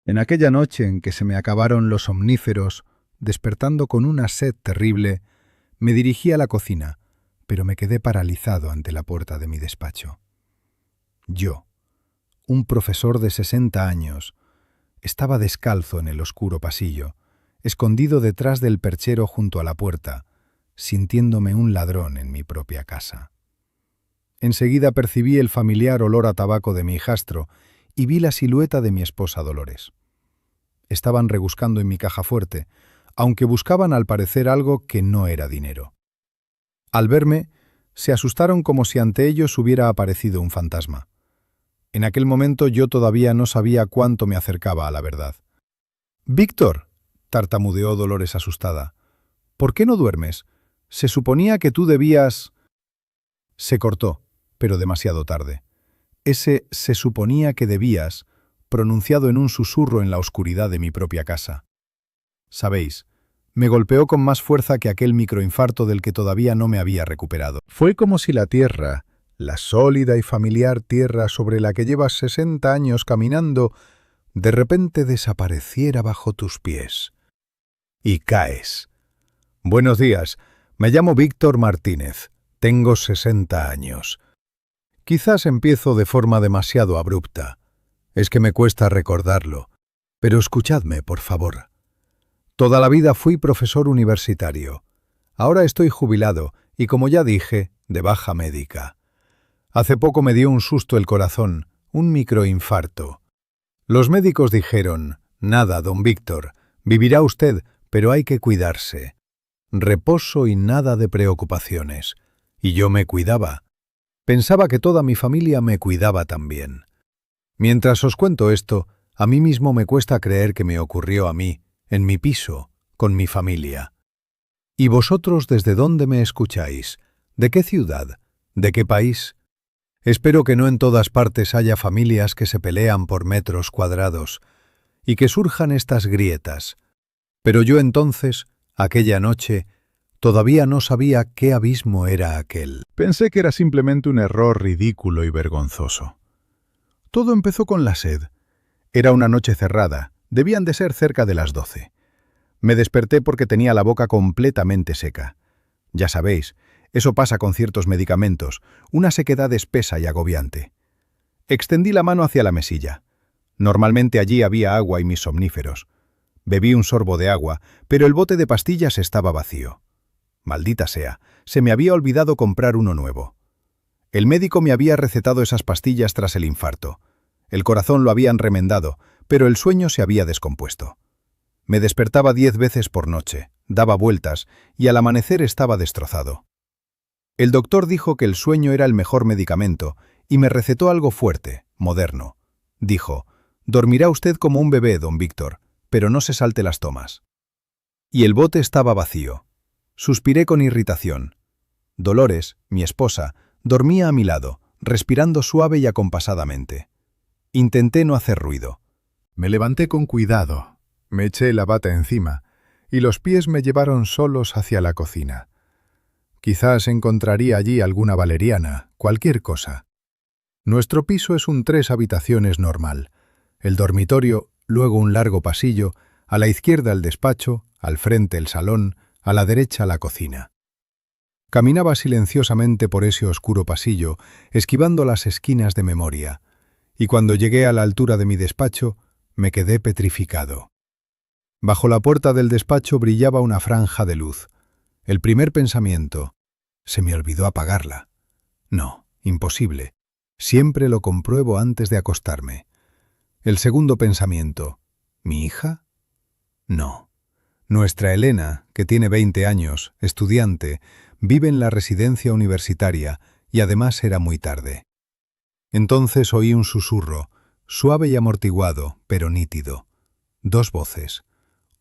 En aquella noche en que se me acabaron los omníferos, despertando con una sed terrible, me dirigí a la cocina, pero me quedé paralizado ante la puerta de mi despacho. Yo, un profesor de 60 años, estaba descalzo en el oscuro pasillo, escondido detrás del perchero junto a la puerta, sintiéndome un ladrón en mi propia casa. Enseguida percibí el familiar olor a tabaco de mi hijastro y vi la silueta de mi esposa Dolores. Estaban rebuscando en mi caja fuerte, aunque buscaban al parecer algo que no era dinero. Al verme, se asustaron como si ante ellos hubiera aparecido un fantasma. En aquel momento yo todavía no sabía cuánto me acercaba a la verdad. «Víctor», tartamudeó Dolores asustada, «¿por qué no duermes? Se suponía que tú debías...». Se cortó, pero demasiado tarde. Ese «se suponía que debías», pronunciado en un susurro en la oscuridad de mi propia casa. Sabéis, me golpeó con más fuerza que aquel microinfarto del que todavía no me había recuperado. Fue como si la tierra, la sólida y familiar tierra sobre la que llevas 60 años caminando, de repente desapareciera bajo tus pies. Y caes. Buenos días, me llamo Víctor Martínez, tengo 60 años. Quizás empiezo de forma demasiado abrupta. Es que me cuesta recordarlo. Pero escuchadme, por favor. Toda la vida fui profesor universitario. Ahora estoy jubilado y, como ya dije, de baja médica. Hace poco me dio un susto el corazón, un microinfarto. Los médicos dijeron, nada, don Víctor, vivirá usted, pero hay que cuidarse. Reposo y nada de preocupaciones. Y yo me cuidaba. Pensaba que toda mi familia me cuidaba también. Mientras os cuento esto, a mí mismo me cuesta creer que me ocurrió a mí, en mi piso, con mi familia. ¿Y vosotros desde dónde me escucháis? ¿De qué ciudad? ¿De qué país? Espero que no en todas partes haya familias que se pelean por metros cuadrados y que surjan estas grietas. Pero yo entonces, aquella noche, todavía no sabía qué abismo era aquel. Pensé que era simplemente un error ridículo y vergonzoso. Todo empezó con la sed. Era una noche cerrada, debían de ser cerca de las 12. Me desperté porque tenía la boca completamente seca. Ya sabéis, eso pasa con ciertos medicamentos, una sequedad espesa y agobiante. Extendí la mano hacia la mesilla. Normalmente allí había agua y mis somníferos. Bebí un sorbo de agua, pero el bote de pastillas estaba vacío. Maldita sea, se me había olvidado comprar uno nuevo. El médico me había recetado esas pastillas tras el infarto. El corazón lo habían remendado, pero el sueño se había descompuesto. Me despertaba 10 veces por noche, daba vueltas y al amanecer estaba destrozado. El doctor dijo que el sueño era el mejor medicamento y me recetó algo fuerte, moderno. Dijo, dormirá usted como un bebé, don Víctor, pero no se salte las tomas. Y el bote estaba vacío. Suspiré con irritación. Dolores, mi esposa, dormía a mi lado, respirando suave y acompasadamente. Intenté no hacer ruido. Me levanté con cuidado, me eché la bata encima y los pies me llevaron solos hacia la cocina. Quizás encontraría allí alguna valeriana, cualquier cosa. Nuestro piso es un 3 habitaciones normal. El dormitorio, luego un largo pasillo, a la izquierda el despacho, al frente el salón, a la derecha la cocina. Caminaba silenciosamente por ese oscuro pasillo, esquivando las esquinas de memoria, y cuando llegué a la altura de mi despacho, me quedé petrificado. Bajo la puerta del despacho brillaba una franja de luz. El primer pensamiento, se me olvidó apagarla. No, imposible. Siempre lo compruebo antes de acostarme. El segundo pensamiento, ¿mi hija? No. Nuestra Elena, que tiene 20 años, estudiante, vive en la residencia universitaria y además era muy tarde. Entonces oí un susurro, suave y amortiguado, pero nítido. 2 voces.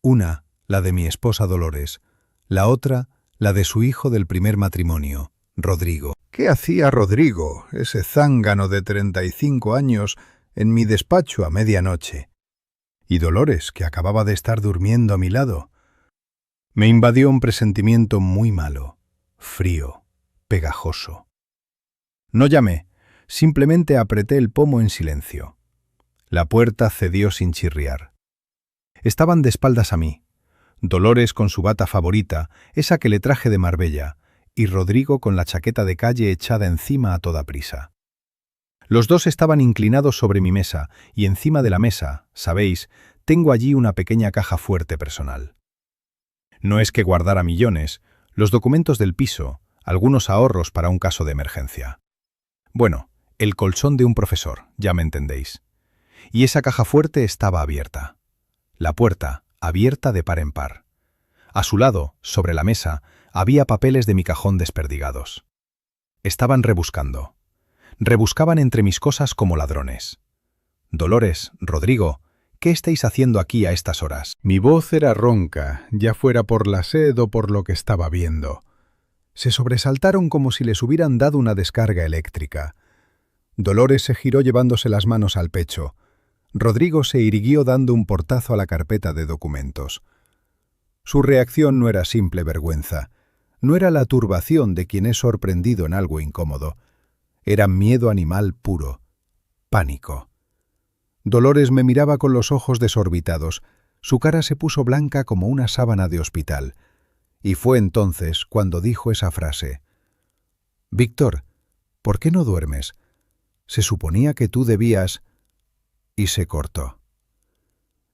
Una, la de mi esposa Dolores, la otra, la de su hijo del primer matrimonio, Rodrigo. ¿Qué hacía Rodrigo, ese zángano de 35 años, en mi despacho a medianoche? Y Dolores, que acababa de estar durmiendo a mi lado. Me invadió un presentimiento muy malo, frío, pegajoso. No llamé, simplemente apreté el pomo en silencio. La puerta cedió sin chirriar. Estaban de espaldas a mí. Dolores con su bata favorita, esa que le traje de Marbella, y Rodrigo con la chaqueta de calle echada encima a toda prisa. Los dos estaban inclinados sobre mi mesa, y encima de la mesa, sabéis, tengo allí una pequeña caja fuerte personal. No es que guardara millones, los documentos del piso, algunos ahorros para un caso de emergencia. Bueno, el colchón de un profesor, ya me entendéis. Y esa caja fuerte estaba abierta. La puerta, abierta de par en par. A su lado, sobre la mesa, había papeles de mi cajón desperdigados. Estaban rebuscando. Rebuscaban entre mis cosas como ladrones. Dolores, Rodrigo, ¿qué estáis haciendo aquí a estas horas? Mi voz era ronca, ya fuera por la sed o por lo que estaba viendo. Se sobresaltaron como si les hubieran dado una descarga eléctrica. Dolores se giró llevándose las manos al pecho. Rodrigo se irguió dando un portazo a la carpeta de documentos. Su reacción no era simple vergüenza, no era la turbación de quien es sorprendido en algo incómodo. Era miedo animal puro, pánico. Dolores me miraba con los ojos desorbitados, su cara se puso blanca como una sábana de hospital, y fue entonces cuando dijo esa frase. «Víctor, ¿por qué no duermes? Se suponía que tú debías...» Y se cortó.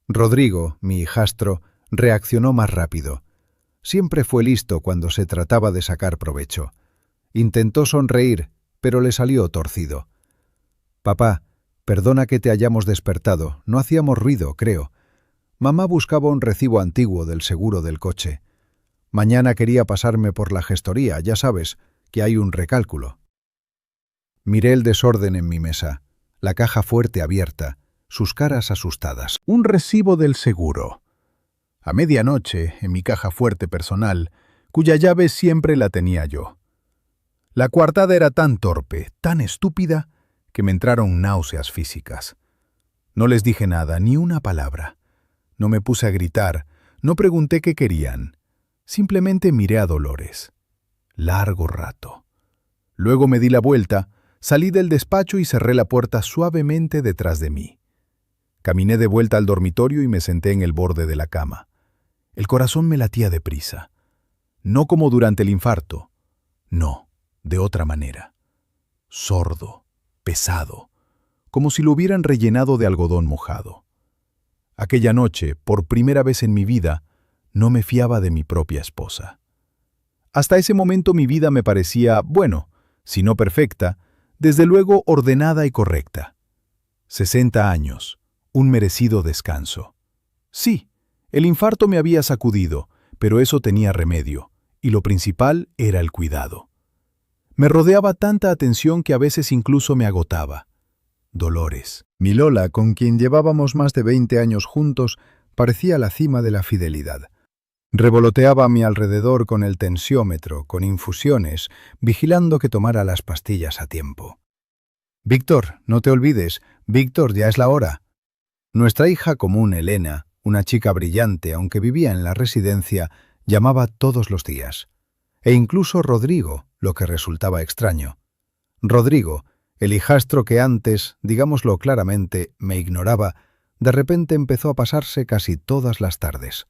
Rodrigo, mi hijastro, reaccionó más rápido. Siempre fue listo cuando se trataba de sacar provecho. Intentó sonreír, pero le salió torcido. «Papá, perdona que te hayamos despertado, no hacíamos ruido, creo. Mamá buscaba un recibo antiguo del seguro del coche. Mañana quería pasarme por la gestoría, ya sabes, que hay un recálculo». Miré el desorden en mi mesa, la caja fuerte abierta, sus caras asustadas. Un recibo del seguro. A medianoche, en mi caja fuerte personal, cuya llave siempre la tenía yo. La coartada era tan torpe, tan estúpida, que me entraron náuseas físicas. No les dije nada, ni una palabra. No me puse a gritar, no pregunté qué querían. Simplemente miré a Dolores. Largo rato. Luego me di la vuelta, salí del despacho y cerré la puerta suavemente detrás de mí. Caminé de vuelta al dormitorio y me senté en el borde de la cama. El corazón me latía deprisa. No como durante el infarto. No, de otra manera. Sordo, pesado, como si lo hubieran rellenado de algodón mojado. Aquella noche, por primera vez en mi vida, no me fiaba de mi propia esposa. Hasta ese momento mi vida me parecía, bueno, si no perfecta, desde luego ordenada y correcta. 60 años, un merecido descanso. Sí, el infarto me había sacudido, pero eso tenía remedio, y lo principal era el cuidado. Me rodeaba tanta atención que a veces incluso me agotaba. Dolores. Mi Lola, con quien llevábamos más de 20 años juntos, parecía la cima de la fidelidad. Revoloteaba a mi alrededor con el tensiómetro, con infusiones, vigilando que tomara las pastillas a tiempo. «Víctor, no te olvides. Víctor, ya es la hora». Nuestra hija común, Elena, una chica brillante, aunque vivía en la residencia, llamaba todos los días. E incluso Rodrigo, lo que resultaba extraño. Rodrigo, el hijastro que antes, digámoslo claramente, me ignoraba, de repente empezó a pasarse casi todas las tardes.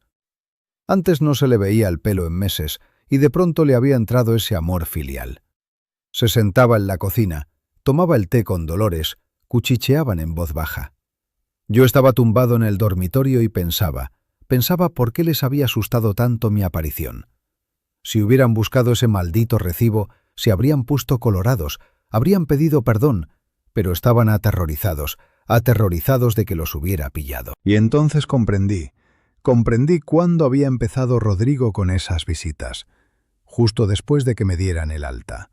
Antes no se le veía el pelo en meses, y de pronto le había entrado ese amor filial. Se sentaba en la cocina, tomaba el té con Dolores, cuchicheaban en voz baja. Yo estaba tumbado en el dormitorio y pensaba por qué les había asustado tanto mi aparición. Si hubieran buscado ese maldito recibo, se habrían puesto colorados, habrían pedido perdón, pero estaban aterrorizados de que los hubiera pillado. Y entonces comprendí cuándo había empezado Rodrigo con esas visitas, justo después de que me dieran el alta.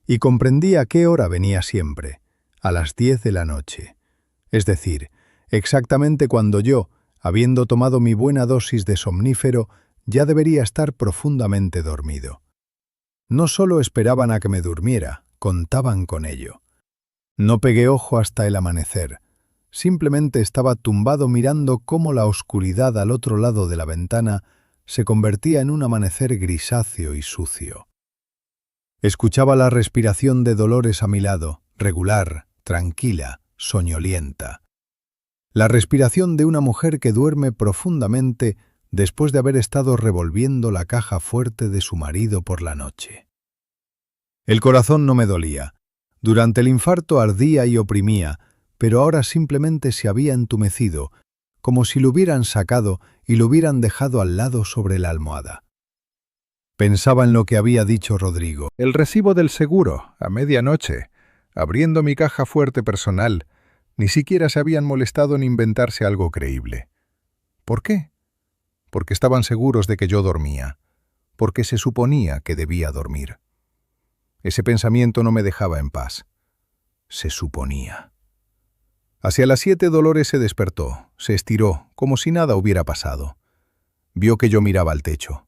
Y comprendí a qué hora venía siempre, a las 10 de la noche. Es decir, exactamente cuando yo, habiendo tomado mi buena dosis de somnífero, ya debería estar profundamente dormido. No solo esperaban a que me durmiera, contaban con ello. No pegué ojo hasta el amanecer. Simplemente estaba tumbado mirando cómo la oscuridad al otro lado de la ventana se convertía en un amanecer grisáceo y sucio. Escuchaba la respiración de Dolores a mi lado, regular, tranquila, soñolienta. La respiración de una mujer que duerme profundamente después de haber estado revolviendo la caja fuerte de su marido por la noche. El corazón no me dolía. Durante el infarto ardía y oprimía, pero ahora simplemente se había entumecido, como si lo hubieran sacado y lo hubieran dejado al lado sobre la almohada. Pensaba en lo que había dicho Rodrigo. El recibo del seguro, a medianoche, abriendo mi caja fuerte personal. Ni siquiera se habían molestado en inventarse algo creíble. ¿Por qué? Porque estaban seguros de que yo dormía, porque se suponía que debía dormir. Ese pensamiento no me dejaba en paz. Se suponía. Hacia las 7 Dolores se despertó, se estiró, como si nada hubiera pasado. Vio que yo miraba al techo.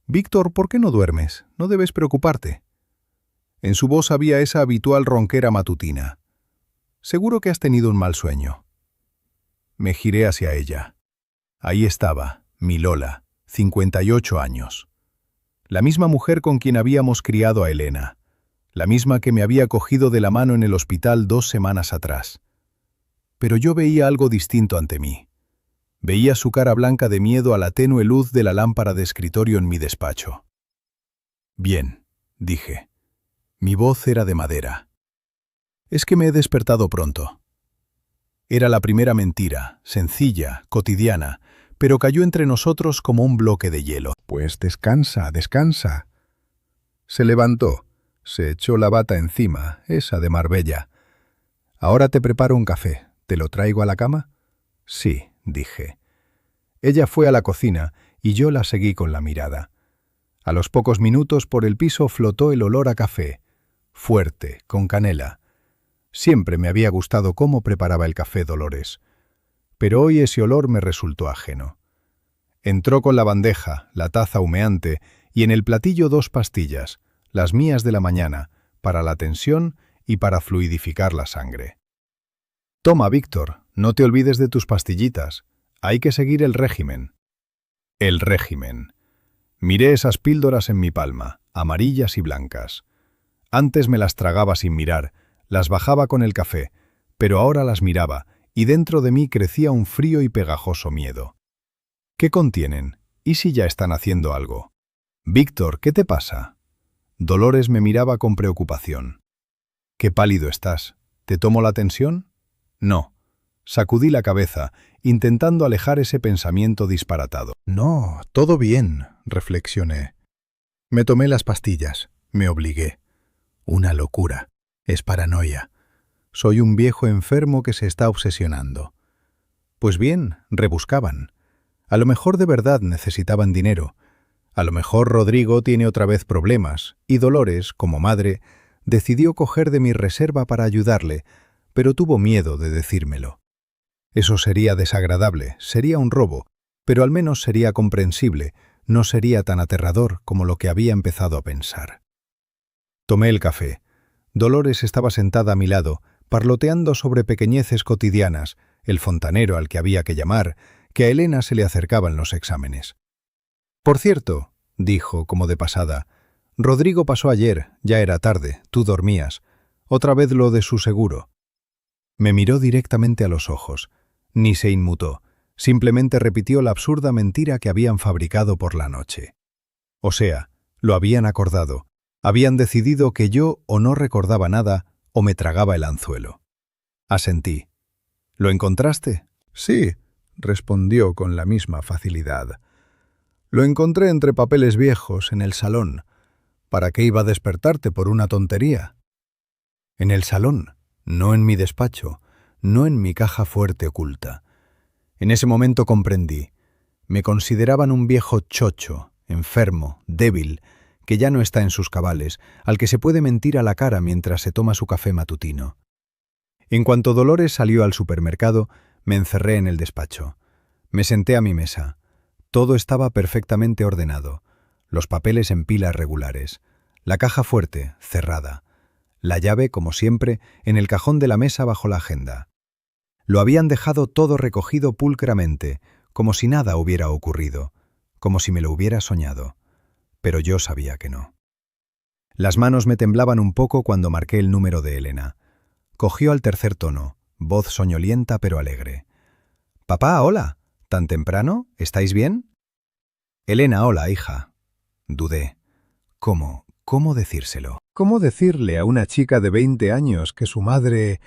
«Víctor, ¿por qué no duermes? No debes preocuparte». En su voz había esa habitual ronquera matutina. «Seguro que has tenido un mal sueño». Me giré hacia ella. Ahí estaba, mi Lola, 58 años. La misma mujer con quien habíamos criado a Elena. La misma que me había cogido de la mano en el hospital 2 semanas atrás. Pero yo veía algo distinto ante mí. Veía su cara blanca de miedo a la tenue luz de la lámpara de escritorio en mi despacho. «Bien», dije. Mi voz era de madera. «Es que me he despertado pronto». Era la primera mentira, sencilla, cotidiana, pero cayó entre nosotros como un bloque de hielo. «Pues descansa, descansa». Se levantó, se echó la bata encima, esa de Marbella. «Ahora te preparo un café. ¿Te lo traigo a la cama?» «Sí», dije. Ella fue a la cocina y yo la seguí con la mirada. A los pocos minutos por el piso flotó el olor a café, fuerte, con canela. Siempre me había gustado cómo preparaba el café Dolores, pero hoy ese olor me resultó ajeno. Entró con la bandeja, la taza humeante y en el platillo 2 pastillas, las mías de la mañana, para la tensión y para fluidificar la sangre. «Toma, Víctor, no te olvides de tus pastillitas. Hay que seguir el régimen». El régimen. Miré esas píldoras en mi palma, amarillas y blancas. Antes me las tragaba sin mirar, las bajaba con el café, pero ahora las miraba, y dentro de mí crecía un frío y pegajoso miedo. ¿Qué contienen? ¿Y si ya están haciendo algo? «Víctor, ¿qué te pasa?» Dolores me miraba con preocupación. «Qué pálido estás. ¿Te tomo la tensión?» «No». Sacudí la cabeza, intentando alejar ese pensamiento disparatado. «No, todo bien», reflexioné. Me tomé las pastillas, me obligué. Una locura. Es paranoia. Soy un viejo enfermo que se está obsesionando. Pues bien, rebuscaban. A lo mejor de verdad necesitaban dinero. A lo mejor Rodrigo tiene otra vez problemas, y Dolores, como madre, decidió coger de mi reserva para ayudarle, pero tuvo miedo de decírmelo. Eso sería desagradable, sería un robo, pero al menos sería comprensible, no sería tan aterrador como lo que había empezado a pensar. Tomé el café. Dolores estaba sentada a mi lado, parloteando sobre pequeñeces cotidianas, el fontanero al que había que llamar, que a Elena se le acercaban los exámenes. «Por cierto», dijo, como de pasada, «Rodrigo pasó ayer, ya era tarde, tú dormías. Otra vez lo de su seguro». Me miró directamente a los ojos. Ni se inmutó, simplemente repitió la absurda mentira que habían fabricado por la noche. O sea, lo habían acordado. Habían decidido que yo o no recordaba nada o me tragaba el anzuelo. Asentí. «¿Lo encontraste?» «Sí», respondió con la misma facilidad. «Lo encontré entre papeles viejos en el salón. ¿Para qué iba a despertarte por una tontería?» «En el salón, no en mi despacho, no en mi caja fuerte oculta». En ese momento comprendí. Me consideraban un viejo chocho, enfermo, débil, que ya no está en sus cabales, al que se puede mentir a la cara mientras se toma su café matutino. En cuanto Dolores salió al supermercado, me encerré en el despacho. Me senté a mi mesa. Todo estaba perfectamente ordenado. Los papeles en pilas regulares. La caja fuerte, cerrada. La llave, como siempre, en el cajón de la mesa bajo la agenda. Lo habían dejado todo recogido pulcramente, como si nada hubiera ocurrido, como si me lo hubiera soñado. Pero yo sabía que no. Las manos me temblaban un poco cuando marqué el número de Elena. Cogió al tercer tono, voz soñolienta pero alegre. Papá, hola. ¿Tan temprano? ¿Estáis bien? Elena, hola, hija. Dudé. ¿Cómo decírselo? ¿Cómo decirle a una chica de 20 años que su madre...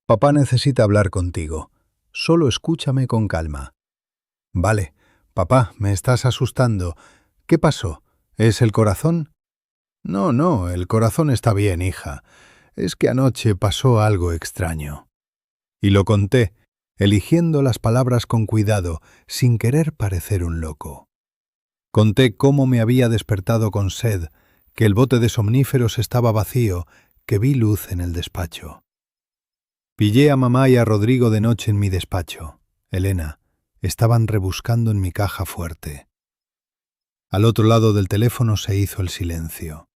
Papá necesita hablar contigo. Solo escúchame con calma. Vale. Papá, me estás asustando. ¿Qué pasó? ¿Es el corazón? No, el corazón está bien, hija. Es que anoche pasó algo extraño. Y lo conté, eligiendo las palabras con cuidado, sin querer parecer un loco. Conté cómo me había despertado con sed, que el bote de somníferos estaba vacío, que vi luz en el despacho. Pillé a mamá y a Rodrigo de noche en mi despacho. Elena, estaban rebuscando en mi caja fuerte. Al otro lado del teléfono se hizo el silencio.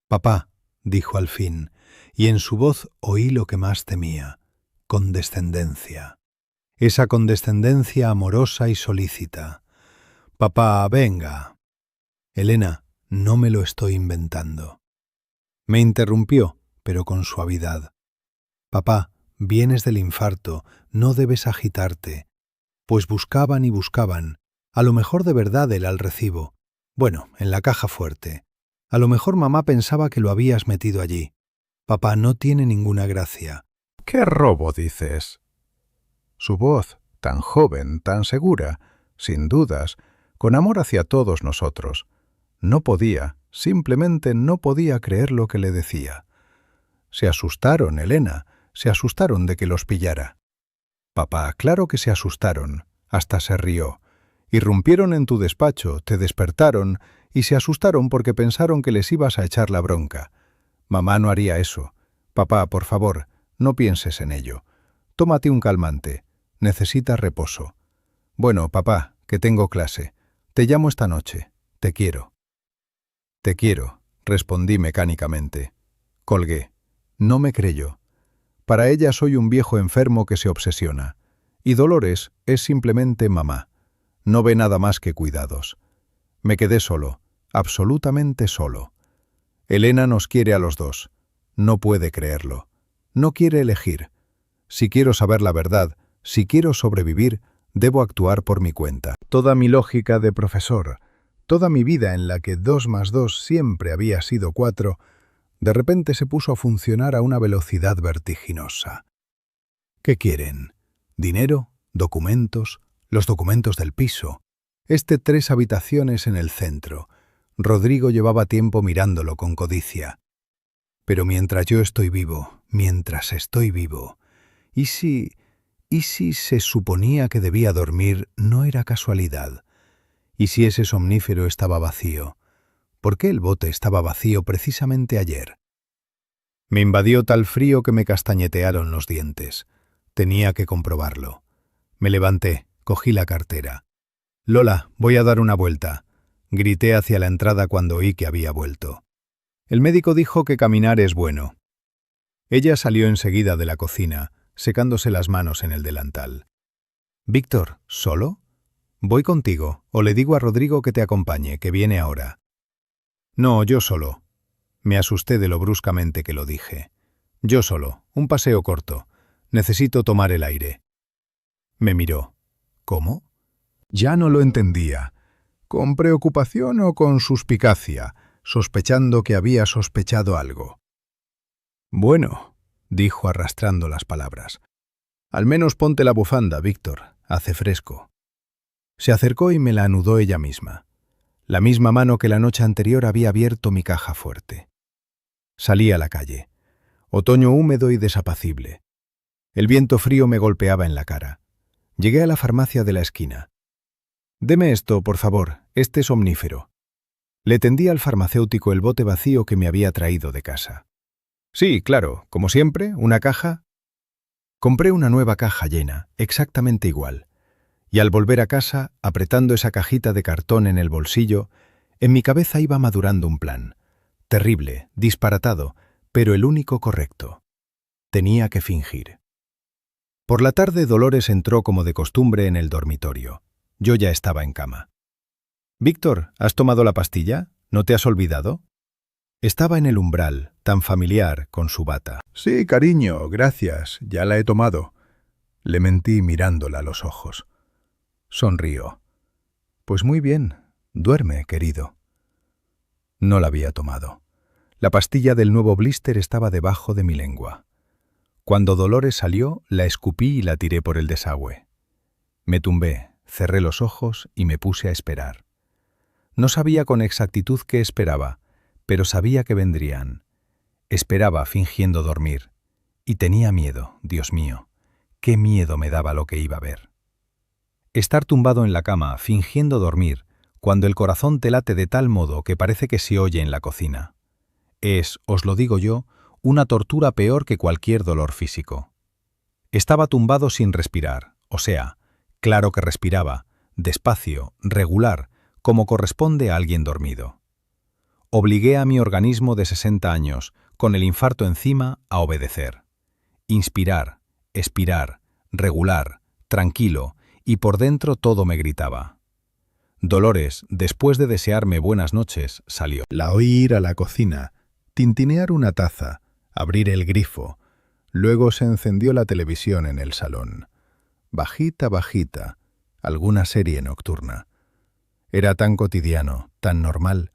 Papá, dijo al fin, y en su voz oí lo que más temía, condescendencia. Esa condescendencia amorosa y solícita. Papá, venga. Elena, no me lo estoy inventando. Me interrumpió, pero con suavidad. Papá, vienes del infarto, no debes agitarte. Pues buscaban y buscaban. A lo mejor de verdad era el recibo. Bueno, en la caja fuerte. A lo mejor mamá pensaba que lo habías metido allí. Papá, no tiene ninguna gracia. ¿Qué robo dices? Su voz, tan joven, tan segura, sin dudas, con amor hacia todos nosotros. No podía, simplemente no podía creer lo que le decía. Se asustaron, Elena, se asustaron de que los pillara. Papá, claro que se asustaron, hasta se rió. Irrumpieron en tu despacho, te despertaron y se asustaron porque pensaron que les ibas a echar la bronca. Mamá no haría eso. Papá, por favor, no pienses en ello. Tómate un calmante. Necesitas reposo. Bueno, papá, que tengo clase. Te llamo esta noche. Te quiero. Te quiero, respondí mecánicamente. Colgué. No me creyó. Para ella soy un viejo enfermo que se obsesiona. Y Dolores es simplemente mamá. No ve nada más que cuidados. Me quedé solo, absolutamente solo. Elena nos quiere a los dos. No puede creerlo. No quiere elegir. Si quiero saber la verdad, si quiero sobrevivir, debo actuar por mi cuenta. Toda mi lógica de profesor, toda mi vida en la que 2 más 2 siempre había sido 4, de repente se puso a funcionar a una velocidad vertiginosa. ¿Qué quieren? ¿Dinero? ¿Documentos? Los documentos del piso. 3 habitaciones en el centro. Rodrigo llevaba tiempo mirándolo con codicia. Pero mientras yo estoy vivo, mientras estoy vivo, ¿y si se suponía que debía dormir no era casualidad? ¿Y si ese somnífero estaba vacío? ¿Por qué el bote estaba vacío precisamente ayer? Me invadió tal frío que me castañetearon los dientes. Tenía que comprobarlo. Me levanté, cogí la cartera. «Lola, voy a dar una vuelta», grité hacia la entrada cuando oí que había vuelto. El médico dijo que caminar es bueno. Ella salió enseguida de la cocina, secándose las manos en el delantal. «Víctor, ¿solo? Voy contigo, o le digo a Rodrigo que te acompañe, que viene ahora». «No, yo solo». Me asusté de lo bruscamente que lo dije. «Yo solo, un paseo corto. Necesito tomar el aire». Me miró. «¿Cómo?» Ya no lo entendía. ¿Con preocupación o con suspicacia, sospechando que había sospechado algo? «Bueno», dijo arrastrando las palabras. «Al menos ponte la bufanda, Víctor. Hace fresco». Se acercó y me la anudó ella misma. La misma mano que la noche anterior había abierto mi caja fuerte. Salí a la calle. Otoño húmedo y desapacible. El viento frío me golpeaba en la cara. Llegué a la farmacia de la esquina. «Deme esto, por favor, somnífero». Le tendí al farmacéutico el bote vacío que me había traído de casa. «Sí, claro, como siempre, una caja». Compré una nueva caja llena, exactamente igual. Y al volver a casa, apretando esa cajita de cartón en el bolsillo, en mi cabeza iba madurando un plan. Terrible, disparatado, pero el único correcto. Tenía que fingir. Por la tarde Dolores entró como de costumbre en el dormitorio. Yo ya estaba en cama. «Víctor, ¿has tomado la pastilla? ¿No te has olvidado?» Estaba en el umbral, tan familiar, con su bata. «Sí, cariño, gracias, ya la he tomado». Le mentí mirándola a los ojos. Sonrió. Pues muy bien, duerme, querido. No la había tomado. La pastilla del nuevo blister estaba debajo de mi lengua. Cuando Dolores salió, la escupí y la tiré por el desagüe. Me tumbé, cerré los ojos y me puse a esperar. No sabía con exactitud qué esperaba, pero sabía que vendrían. Esperaba fingiendo dormir. Y tenía miedo, Dios mío. Qué miedo me daba lo que iba a ver. Estar tumbado en la cama, fingiendo dormir, cuando el corazón te late de tal modo que parece que se oye en la cocina. Es, os lo digo yo, una tortura peor que cualquier dolor físico. Estaba tumbado sin respirar, o sea, claro que respiraba, despacio, regular, como corresponde a alguien dormido. Obligué a mi organismo de 60 años, con el infarto encima, a obedecer. Inspirar, expirar, regular, tranquilo, y por dentro todo me gritaba. Dolores, después de desearme buenas noches, salió. La oí ir a la cocina, tintinear una taza, abrir el grifo. Luego se encendió la televisión en el salón. Bajita, bajita, alguna serie nocturna. Era tan cotidiano, tan normal.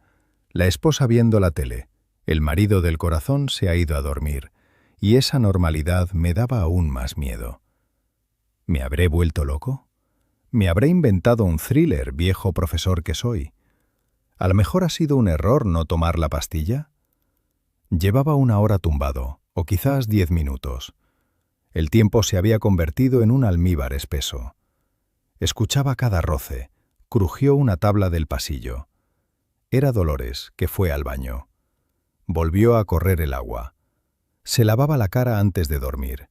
La esposa viendo la tele, el marido del corazón se ha ido a dormir, y esa normalidad me daba aún más miedo. ¿Me habré vuelto loco? ¿Me habré inventado un thriller, viejo profesor que soy? ¿A lo mejor ha sido un error no tomar la pastilla? Llevaba 1 hora tumbado, o quizás 10 minutos. El tiempo se había convertido en un almíbar espeso. Escuchaba cada roce, crujió una tabla del pasillo. Era Dolores, que fue al baño. Volvió a correr el agua. Se lavaba la cara antes de dormir.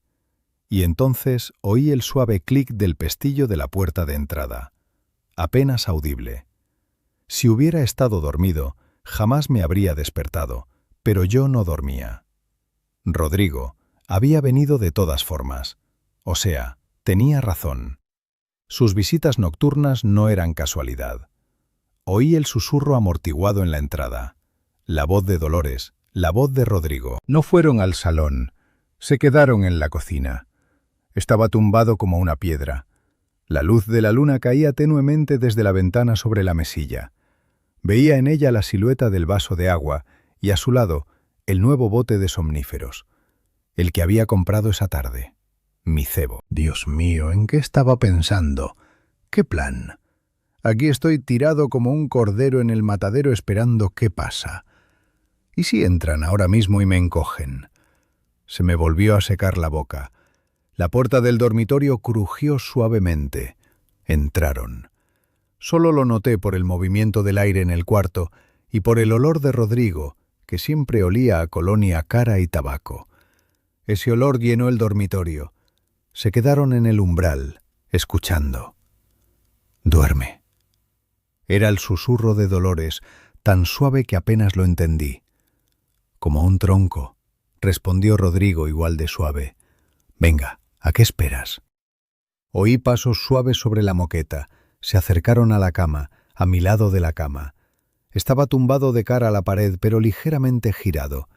Y entonces oí el suave clic del pestillo de la puerta de entrada. Apenas audible. Si hubiera estado dormido, jamás me habría despertado, pero yo no dormía. Rodrigo había venido de todas formas. O sea, tenía razón. Sus visitas nocturnas no eran casualidad. Oí el susurro amortiguado en la entrada. La voz de Dolores, la voz de Rodrigo. No fueron al salón. Se quedaron en la cocina. Estaba tumbado como una piedra. La luz de la luna caía tenuemente desde la ventana sobre la mesilla. Veía en ella la silueta del vaso de agua y a su lado el nuevo bote de somníferos, el que había comprado esa tarde. Mi cebo. Dios mío, ¿en qué estaba pensando? ¿Qué plan? Aquí estoy tirado como un cordero en el matadero esperando qué pasa. ¿Y si entran ahora mismo y me encogen? Se me volvió a secar la boca. La puerta del dormitorio crujió suavemente. Entraron. Solo lo noté por el movimiento del aire en el cuarto y por el olor de Rodrigo, que siempre olía a colonia cara y tabaco. Ese olor llenó el dormitorio. Se quedaron en el umbral, escuchando. «Duerme». Era el susurro de Dolores, tan suave que apenas lo entendí. «Como un tronco», respondió Rodrigo igual de suave. «Venga, ¿a qué esperas?» Oí pasos suaves sobre la moqueta. Se acercaron a la cama, a mi lado de la cama. Estaba tumbado de cara a la pared, pero ligeramente girado.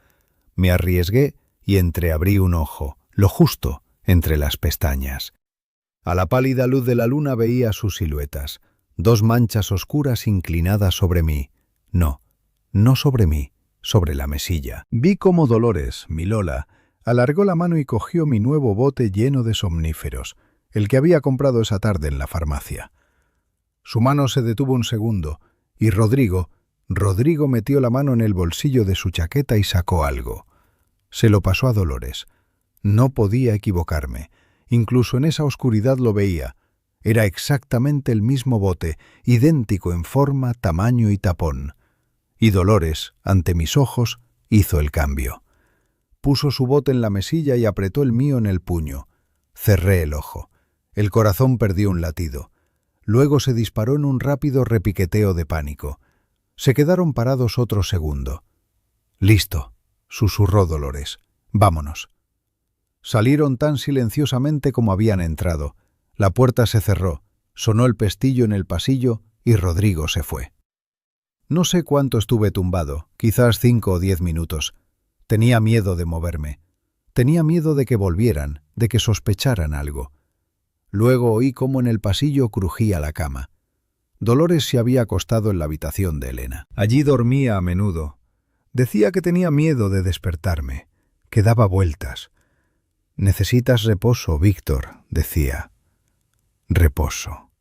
Me arriesgué y entreabrí un ojo, lo justo, entre las pestañas. A la pálida luz de la luna veía sus siluetas, 2 manchas oscuras inclinadas sobre mí. No sobre mí, sobre la mesilla. Vi cómo Dolores, mi Lola, alargó la mano y cogió mi nuevo bote lleno de somníferos, el que había comprado esa tarde en la farmacia. Su mano se detuvo un segundo, y Rodrigo metió la mano en el bolsillo de su chaqueta y sacó algo. Se lo pasó a Dolores. No podía equivocarme. Incluso en esa oscuridad lo veía. Era exactamente el mismo bote, idéntico en forma, tamaño y tapón. Y Dolores, ante mis ojos, hizo el cambio. Puso su bote en la mesilla y apretó el mío en el puño. Cerré el ojo. El corazón perdió un latido. Luego se disparó en un rápido repiqueteo de pánico. Se quedaron parados otro segundo. «Listo», susurró Dolores. «Vámonos». Salieron tan silenciosamente como habían entrado. La puerta se cerró, sonó el pestillo en el pasillo y Rodrigo se fue. No sé cuánto estuve tumbado, quizás 5 o 10 minutos. Tenía miedo de moverme. Tenía miedo de que volvieran, de que sospecharan algo. Luego oí cómo en el pasillo crujía la cama. Dolores se había acostado en la habitación de Elena. Allí dormía a menudo. Decía que tenía miedo de despertarme, que daba vueltas. «Necesitas reposo, Víctor», decía. Reposo.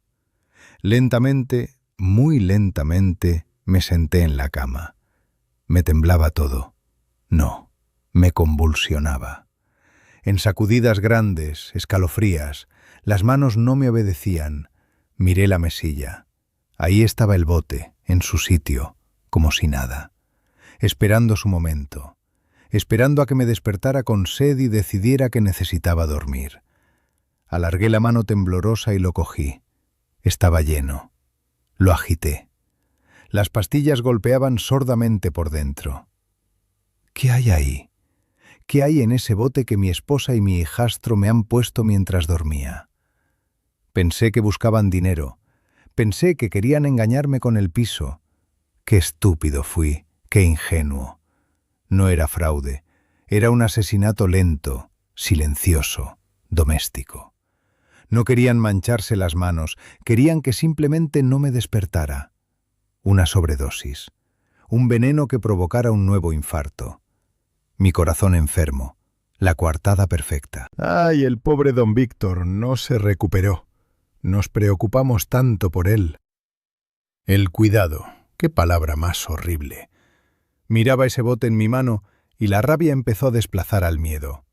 Lentamente, muy lentamente, me senté en la cama. Me temblaba todo. No, me convulsionaba. En sacudidas grandes, escalofrías, las manos no me obedecían. Miré la mesilla. Ahí estaba el bote, en su sitio, como si nada, esperando su momento, esperando a que me despertara con sed y decidiera que necesitaba dormir. Alargué la mano temblorosa y lo cogí. Estaba lleno. Lo agité. Las pastillas golpeaban sordamente por dentro. ¿Qué hay ahí? ¿Qué hay en ese bote que mi esposa y mi hijastro me han puesto mientras dormía? Pensé que buscaban dinero. Pensé que querían engañarme con el piso. Qué estúpido fui, qué ingenuo. No era fraude, era un asesinato lento, silencioso, doméstico. No querían mancharse las manos, querían que simplemente no me despertara. Una sobredosis, un veneno que provocara un nuevo infarto. Mi corazón enfermo, la coartada perfecta. ¡Ay, el pobre don Víctor no se recuperó! Nos preocupamos tanto por él. El cuidado, qué palabra más horrible. Miraba ese bote en mi mano y la rabia empezó a desplazar al miedo.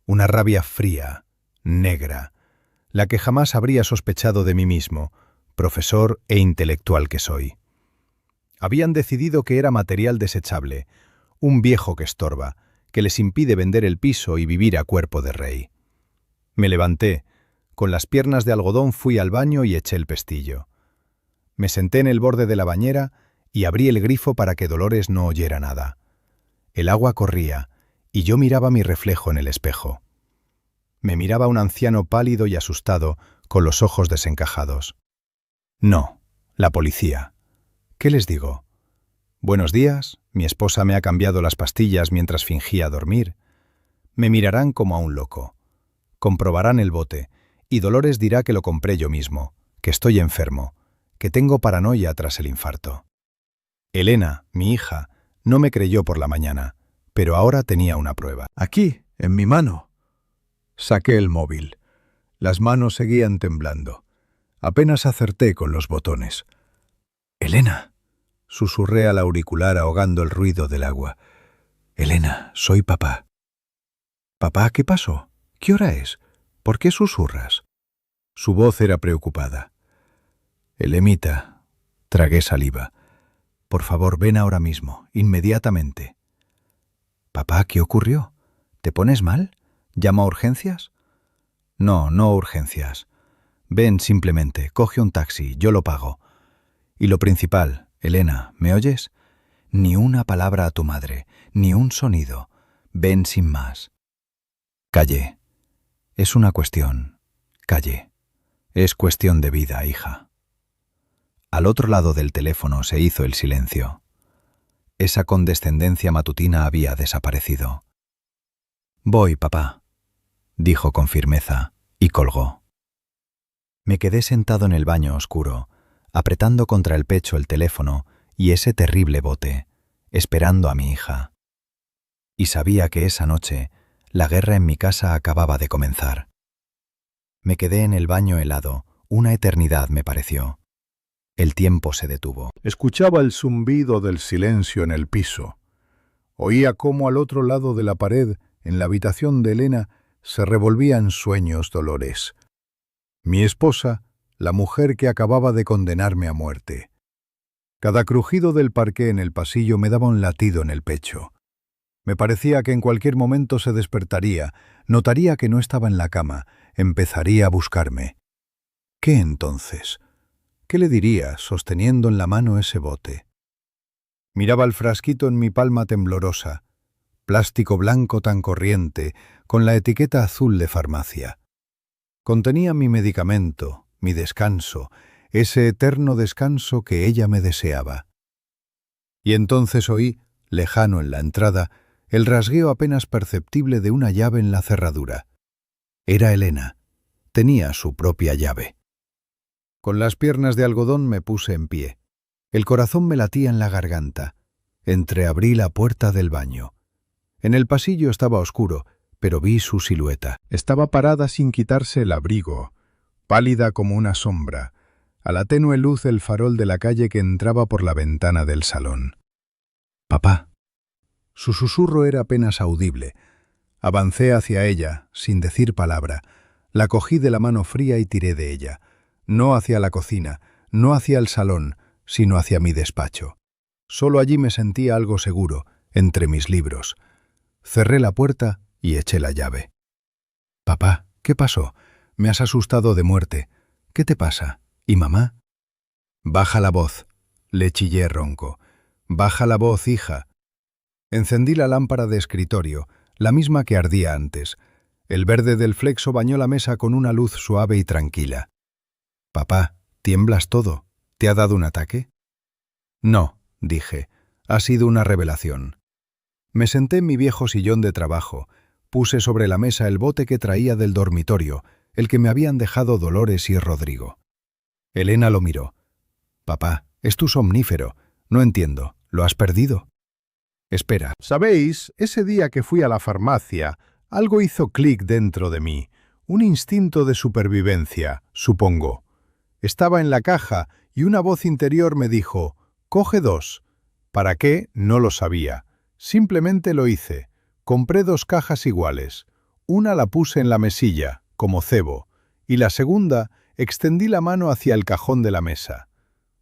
Una rabia fría, negra, la que jamás habría sospechado de mí mismo, profesor e intelectual que soy. Habían decidido que era material desechable, un viejo que estorba, que les impide vender el piso y vivir a cuerpo de rey. Me levanté, con las piernas de algodón fui al baño y eché el pestillo. Me senté en el borde de la bañera y abrí el grifo para que Dolores no oyera nada. El agua corría y yo miraba mi reflejo en el espejo. Me miraba un anciano pálido y asustado, con los ojos desencajados. No, la policía. ¿Qué les digo? Buenos días, mi esposa me ha cambiado las pastillas mientras fingía dormir. Me mirarán como a un loco. Comprobarán el bote, y Dolores dirá que lo compré yo mismo, que estoy enfermo, que tengo paranoia tras el infarto. Elena, mi hija, no me creyó por la mañana, pero ahora tenía una prueba. Aquí, en mi mano. Saqué el móvil. Las manos seguían temblando. Apenas acerté con los botones. «Elena», susurré al auricular ahogando el ruido del agua. «Elena, soy papá». «Papá, ¿qué pasó? ¿Qué hora es? ¿Por qué susurras?» Su voz era preocupada. «Elemita», tragué saliva. «Por favor, ven ahora mismo, inmediatamente». «Papá, ¿qué ocurrió? ¿Te pones mal? ¿Llamo a urgencias?» «No, no urgencias. Ven simplemente, coge un taxi, yo lo pago. Y lo principal, Elena, ¿me oyes? Ni una palabra a tu madre, ni un sonido. Ven sin más». Callé. «Es una cuestión». Callé. «Es cuestión de vida, hija». Al otro lado del teléfono se hizo el silencio. Esa condescendencia matutina había desaparecido. «Voy, papá», dijo con firmeza, y colgó. Me quedé sentado en el baño oscuro, apretando contra el pecho el teléfono y ese terrible bote, esperando a mi hija. Y sabía que esa noche la guerra en mi casa acababa de comenzar. Me quedé en el baño helado, una eternidad me pareció. El tiempo se detuvo. Escuchaba el zumbido del silencio en el piso. Oía cómo al otro lado de la pared, en la habitación de Elena, se revolvían sueños Dolores. Mi esposa, la mujer que acababa de condenarme a muerte. Cada crujido del parqué en el pasillo me daba un latido en el pecho. Me parecía que en cualquier momento se despertaría, notaría que no estaba en la cama, empezaría a buscarme. ¿Qué entonces? ¿Qué le diría sosteniendo en la mano ese bote? Miraba el frasquito en mi palma temblorosa, plástico blanco tan corriente, con la etiqueta azul de farmacia. Contenía mi medicamento, mi descanso, ese eterno descanso que ella me deseaba. Y entonces oí, lejano en la entrada, el rasgueo apenas perceptible de una llave en la cerradura. Era Elena. tenía su propia llave. Con las piernas de algodón me puse en pie. El corazón me latía en la garganta. Entreabrí la puerta del baño. En el pasillo estaba oscuro, pero vi su silueta. Estaba parada sin quitarse el abrigo, pálida como una sombra, a la tenue luz del farol de la calle que entraba por la ventana del salón. «Papá». Su susurro era apenas audible. Avancé hacia ella, sin decir palabra. La cogí de la mano fría y tiré de ella. No hacia la cocina, no hacia el salón, sino hacia mi despacho. Solo allí me sentía algo seguro, entre mis libros. Cerré la puerta y eché la llave. «Papá, ¿qué pasó? Me has asustado de muerte. ¿Qué te pasa? ¿Y mamá?» «Baja la voz», le chillé ronco. «Baja la voz, hija». Encendí la lámpara de escritorio, la misma que ardía antes. El verde del flexo bañó la mesa con una luz suave y tranquila. «Papá, tiemblas todo. ¿Te ha dado un ataque?» «No», dije. «Ha sido una revelación». Me senté en mi viejo sillón de trabajo. Puse sobre la mesa el bote que traía del dormitorio, el que me habían dejado Dolores y Rodrigo. Elena lo miró. «Papá, es tu somnífero. No entiendo. ¿Lo has perdido?» «Espera». ¿Sabéis? Ese día que fui a la farmacia, algo hizo clic dentro de mí. Un instinto de supervivencia, supongo. Estaba en la caja y una voz interior me dijo, «Coge 2». ¿Para qué? No lo sabía. Simplemente lo hice. Compré 2 cajas iguales. Una la puse en la mesilla, como cebo, y la segunda extendí la mano hacia el cajón de la mesa.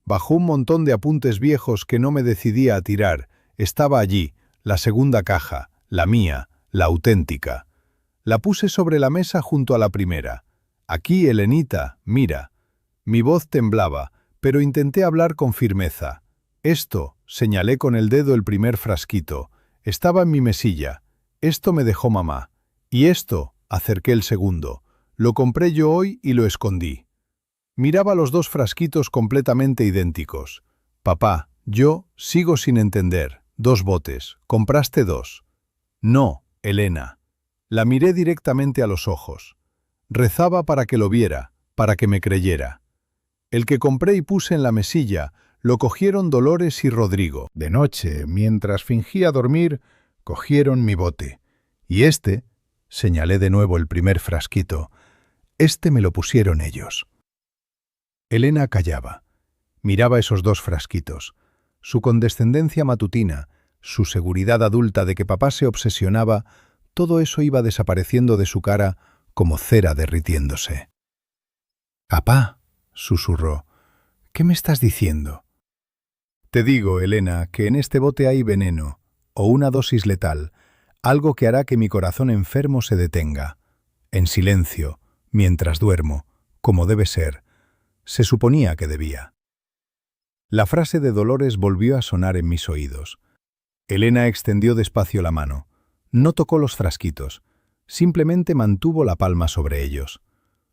Bajo un montón de apuntes viejos que no me decidía a tirar, estaba allí, la segunda caja, la mía, la auténtica. La puse sobre la mesa junto a la primera. «Aquí, Elenita, mira». Mi voz temblaba, pero intenté hablar con firmeza. «Esto», señalé con el dedo el primer frasquito, «estaba en mi mesilla. Esto me dejó mamá. Y esto», acerqué el segundo, «lo compré yo hoy y lo escondí». Miraba los 2 frasquitos completamente idénticos. «Papá, yo sigo sin entender. 2 botes. ¿Compraste 2? «No, Elena». La miré directamente a los ojos. Rezaba para que lo viera, para que me creyera. El que compré y puse en la mesilla lo cogieron Dolores y Rodrigo. De noche, mientras fingía dormir, cogieron mi bote. Y señalé de nuevo el primer frasquito, me lo pusieron ellos. Elena callaba. Miraba esos 2 frasquitos. Su condescendencia matutina, su seguridad adulta de que papá se obsesionaba, todo eso iba desapareciendo de su cara como cera derritiéndose. «Papá», susurró, «¿qué me estás diciendo?» «Te digo, Elena, que en este bote hay veneno, o una dosis letal, algo que hará que mi corazón enfermo se detenga. En silencio, mientras duermo, como debe ser. Se suponía que debía». La frase de Dolores volvió a sonar en mis oídos. Elena extendió despacio la mano. No tocó los frasquitos, simplemente mantuvo la palma sobre ellos.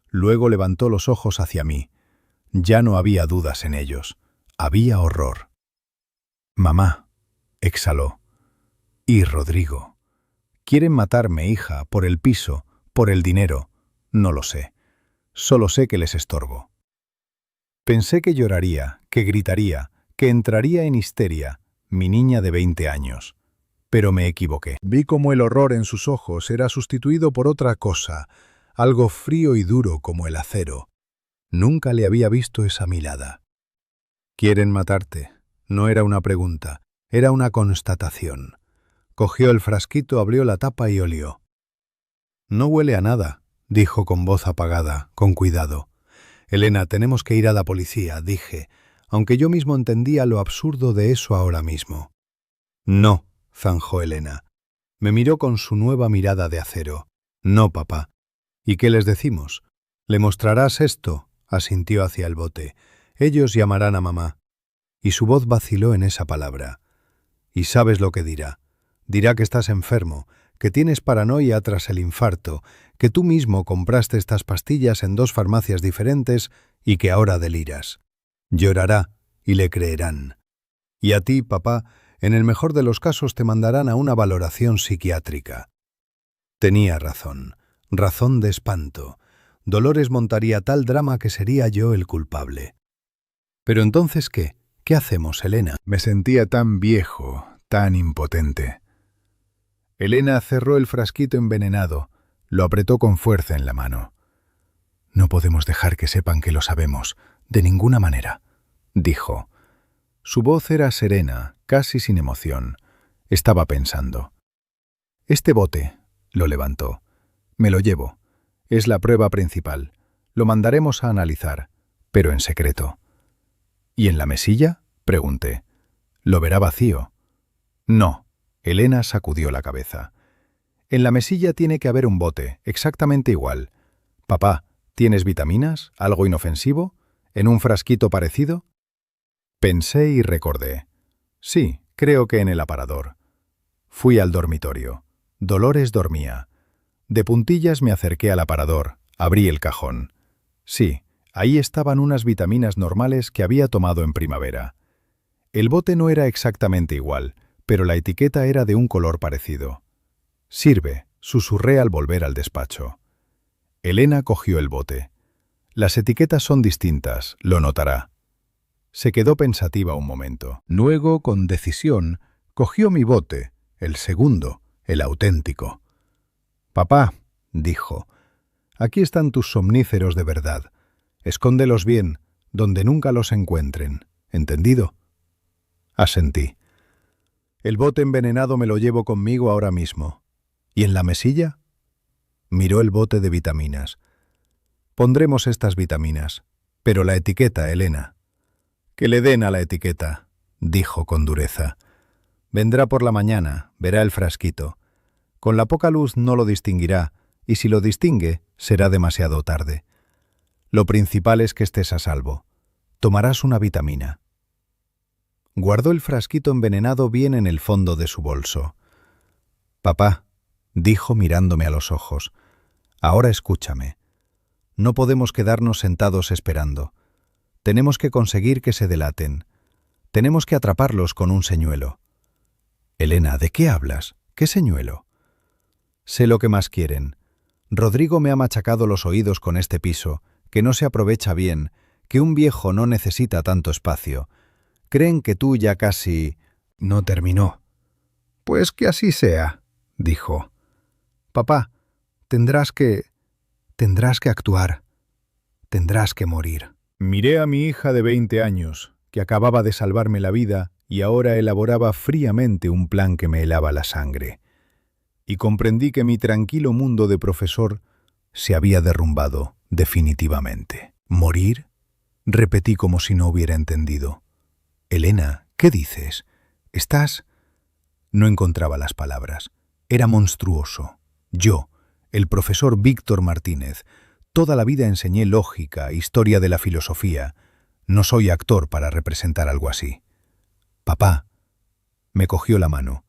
Luego levantó los ojos hacia mí. Ya no había dudas en ellos. Había horror. «Mamá», exhaló. «Y Rodrigo. Quieren matarme, hija, por el piso, por el dinero. No lo sé. Solo sé que les estorbo». Pensé que lloraría, que gritaría, que entraría en histeria, mi niña de 20 años. Pero me equivoqué. Vi cómo el horror en sus ojos era sustituido por otra cosa, algo frío y duro como el acero. Nunca le había visto esa mirada. «Quieren matarte». No era una pregunta, era una constatación. Cogió el frasquito, abrió la tapa y olió. «No huele a nada», dijo con voz apagada, con cuidado. «Elena, tenemos que ir a la policía», dije, aunque yo mismo entendía lo absurdo de eso ahora mismo. «No», zanjó Elena. Me miró con su nueva mirada de acero. «No, papá». «¿Y qué les decimos?» «¿Le mostrarás esto?», asintió hacia el bote. «Ellos llamarán a mamá». Y su voz vaciló en esa palabra. «¿Y sabes lo que dirá? Dirá que estás enfermo, que tienes paranoia tras el infarto, que tú mismo compraste estas pastillas en 2 farmacias diferentes y que ahora deliras. Llorará y le creerán. Y a ti, papá, en el mejor de los casos te mandarán a una valoración psiquiátrica». Tenía razón, razón de espanto. Dolores montaría tal drama que sería yo el culpable. Pero entonces, ¿qué? ¿Qué hacemos, Elena? Me sentía tan viejo, tan impotente. Elena cerró el frasquito envenenado, lo apretó con fuerza en la mano. No podemos dejar que sepan que lo sabemos, de ninguna manera, dijo. Su voz era serena, casi sin emoción. Estaba pensando. Este bote, lo levantó. Me lo llevo. Es la prueba principal. Lo mandaremos a analizar, pero en secreto. ¿Y en la mesilla? Pregunté. Lo verá vacío. No. Elena sacudió la cabeza. En la mesilla tiene que haber un bote, exactamente igual. Papá, ¿tienes vitaminas? ¿Algo inofensivo? ¿En un frasquito parecido? Pensé y recordé. Sí, creo que en el aparador. Fui al dormitorio. Dolores dormía. De puntillas me acerqué al aparador, abrí el cajón. Sí, ahí estaban unas vitaminas normales que había tomado en primavera. El bote no era exactamente igual, pero la etiqueta era de un color parecido. Sirve, susurré al volver al despacho. Elena cogió el bote. Las etiquetas son distintas, lo notará. Se quedó pensativa un momento. Luego, con decisión, cogió mi bote, el segundo, el auténtico. Papá, dijo, aquí están tus somníferos de verdad. Escóndelos bien, donde nunca los encuentren. ¿Entendido? Asentí. El bote envenenado me lo llevo conmigo ahora mismo. ¿Y en la mesilla? Miró el bote de vitaminas. Pondremos estas vitaminas, pero la etiqueta, Elena. Que le den a la etiqueta, dijo con dureza. Vendrá por la mañana, verá el frasquito. Con la poca luz no lo distinguirá, y si lo distingue, será demasiado tarde. Lo principal es que estés a salvo. Tomarás una vitamina. Guardó el frasquito envenenado bien en el fondo de su bolso. Papá, dijo mirándome a los ojos, ahora escúchame. No podemos quedarnos sentados esperando. Tenemos que conseguir que se delaten. Tenemos que atraparlos con un señuelo. Elena, ¿de qué hablas? ¿Qué señuelo? Sé lo que más quieren. Rodrigo me ha machacado los oídos con este piso, que no se aprovecha bien, que un viejo no necesita tanto espacio. Creen que tú ya casi... No terminó. Pues que así sea, dijo. Papá, tendrás que actuar. Tendrás que morir. Miré a mi hija de 20 años, que acababa de salvarme la vida y ahora elaboraba fríamente un plan que me helaba la sangre. Y comprendí que mi tranquilo mundo de profesor se había derrumbado definitivamente. ¿Morir? Repetí como si no hubiera entendido. Elena, ¿qué dices? ¿Estás...? No encontraba las palabras. Era monstruoso. Yo, el profesor Víctor Martínez, toda la vida enseñé lógica, historia de la filosofía. No soy actor para representar algo así. Papá. Me cogió la mano.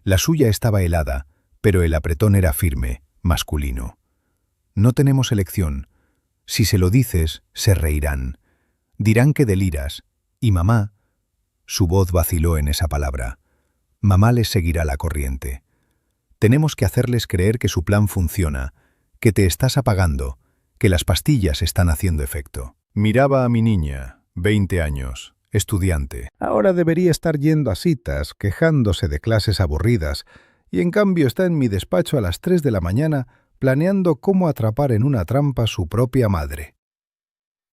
La suya estaba helada, pero el apretón era firme, masculino. No tenemos elección. Si se lo dices, se reirán. Dirán que deliras. Y mamá... Su voz vaciló en esa palabra. Mamá les seguirá la corriente. Tenemos que hacerles creer que su plan funciona, que te estás apagando, que las pastillas están haciendo efecto. Miraba a mi niña, 20 años, estudiante. Ahora debería estar yendo a citas, quejándose de clases aburridas, y en cambio está en mi despacho a las 3 de la mañana planeando cómo atrapar en una trampa su propia madre.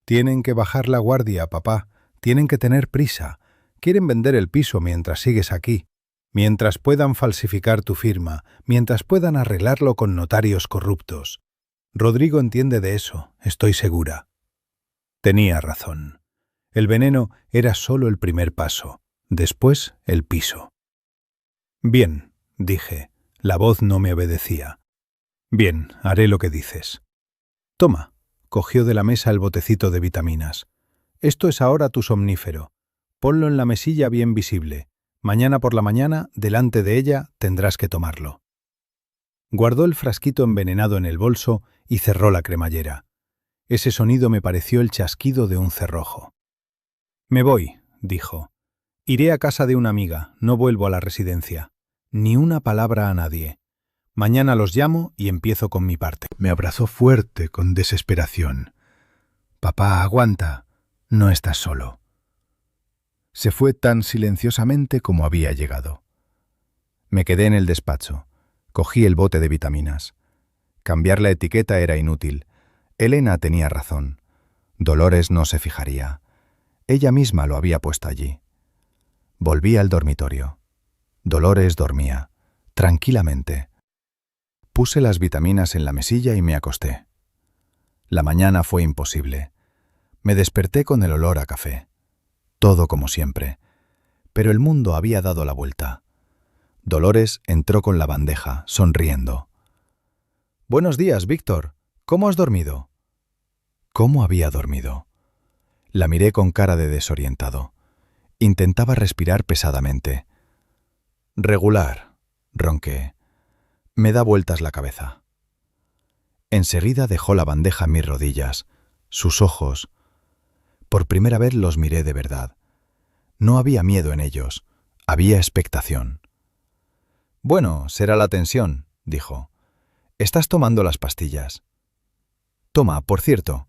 Tienen que bajar la guardia, papá. Tienen que tener prisa. Quieren vender el piso mientras sigues aquí. Mientras puedan falsificar tu firma, mientras puedan arreglarlo con notarios corruptos. Rodrigo entiende de eso, estoy segura. Tenía razón. El veneno era solo el primer paso, después el piso. Bien, dije. La voz no me obedecía. Bien, haré lo que dices. Toma, cogió de la mesa el botecito de vitaminas. Esto es ahora tu somnífero. Ponlo en la mesilla bien visible. Mañana por la mañana, delante de ella, tendrás que tomarlo. Guardó el frasquito envenenado en el bolso y cerró la cremallera. Ese sonido me pareció el chasquido de un cerrojo. Me voy, dijo. Iré a casa de una amiga, no vuelvo a la residencia. Ni una palabra a nadie. Mañana los llamo y empiezo con mi parte. Me abrazó fuerte, con desesperación. Papá, aguanta. No estás solo. Se fue tan silenciosamente como había llegado. Me quedé en el despacho. Cogí el bote de vitaminas. Cambiar la etiqueta era inútil. Elena tenía razón. Dolores no se fijaría. Ella misma lo había puesto allí. Volví al dormitorio. Dolores dormía, tranquilamente. Puse las vitaminas en la mesilla y me acosté. La mañana fue imposible. Me desperté con el olor a café. Todo como siempre. Pero el mundo había dado la vuelta. Dolores entró con la bandeja, sonriendo. «Buenos días, Víctor. ¿Cómo has dormido?» ¿Cómo había dormido? La miré con cara de desorientado. Intentaba respirar pesadamente. «Regular», ronqué. «Me da vueltas la cabeza». Enseguida dejó la bandeja en mis rodillas. Sus ojos. Por primera vez los miré de verdad. No había miedo en ellos. Había expectación. «Bueno, será la tensión», dijo. «Estás tomando las pastillas». «Toma, por cierto»,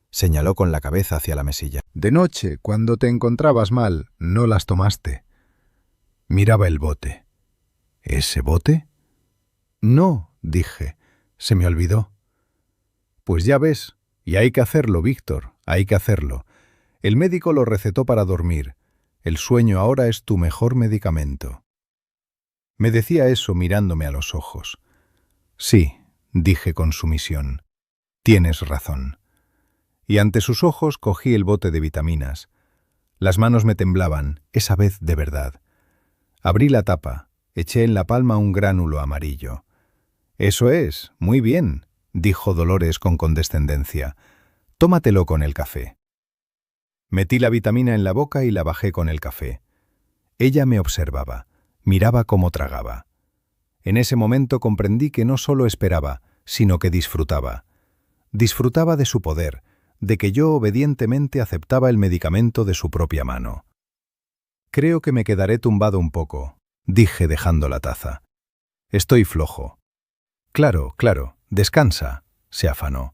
señaló con la cabeza hacia la mesilla. «De noche, cuando te encontrabas mal, no las tomaste». Miraba el bote. ¿Ese bote? «No», dije. «Se me olvidó». «Pues ya ves, y hay que hacerlo, Víctor, hay que hacerlo. El médico lo recetó para dormir. El sueño ahora es tu mejor medicamento». Me decía eso mirándome a los ojos. «Sí», dije con sumisión. «Tienes razón». Y ante sus ojos cogí el bote de vitaminas. Las manos me temblaban, esa vez de verdad. Abrí la tapa, eché en la palma un gránulo amarillo. «Eso es, muy bien», dijo Dolores con condescendencia. «Tómatelo con el café». Metí la vitamina en la boca y la bajé con el café. Ella me observaba, miraba cómo tragaba. En ese momento comprendí que no solo esperaba, sino que disfrutaba. Disfrutaba de su poder, de que yo obedientemente aceptaba el medicamento de su propia mano. «Creo que me quedaré tumbado un poco», dije dejando la taza. «Estoy flojo». «Claro, claro, descansa», se afanó.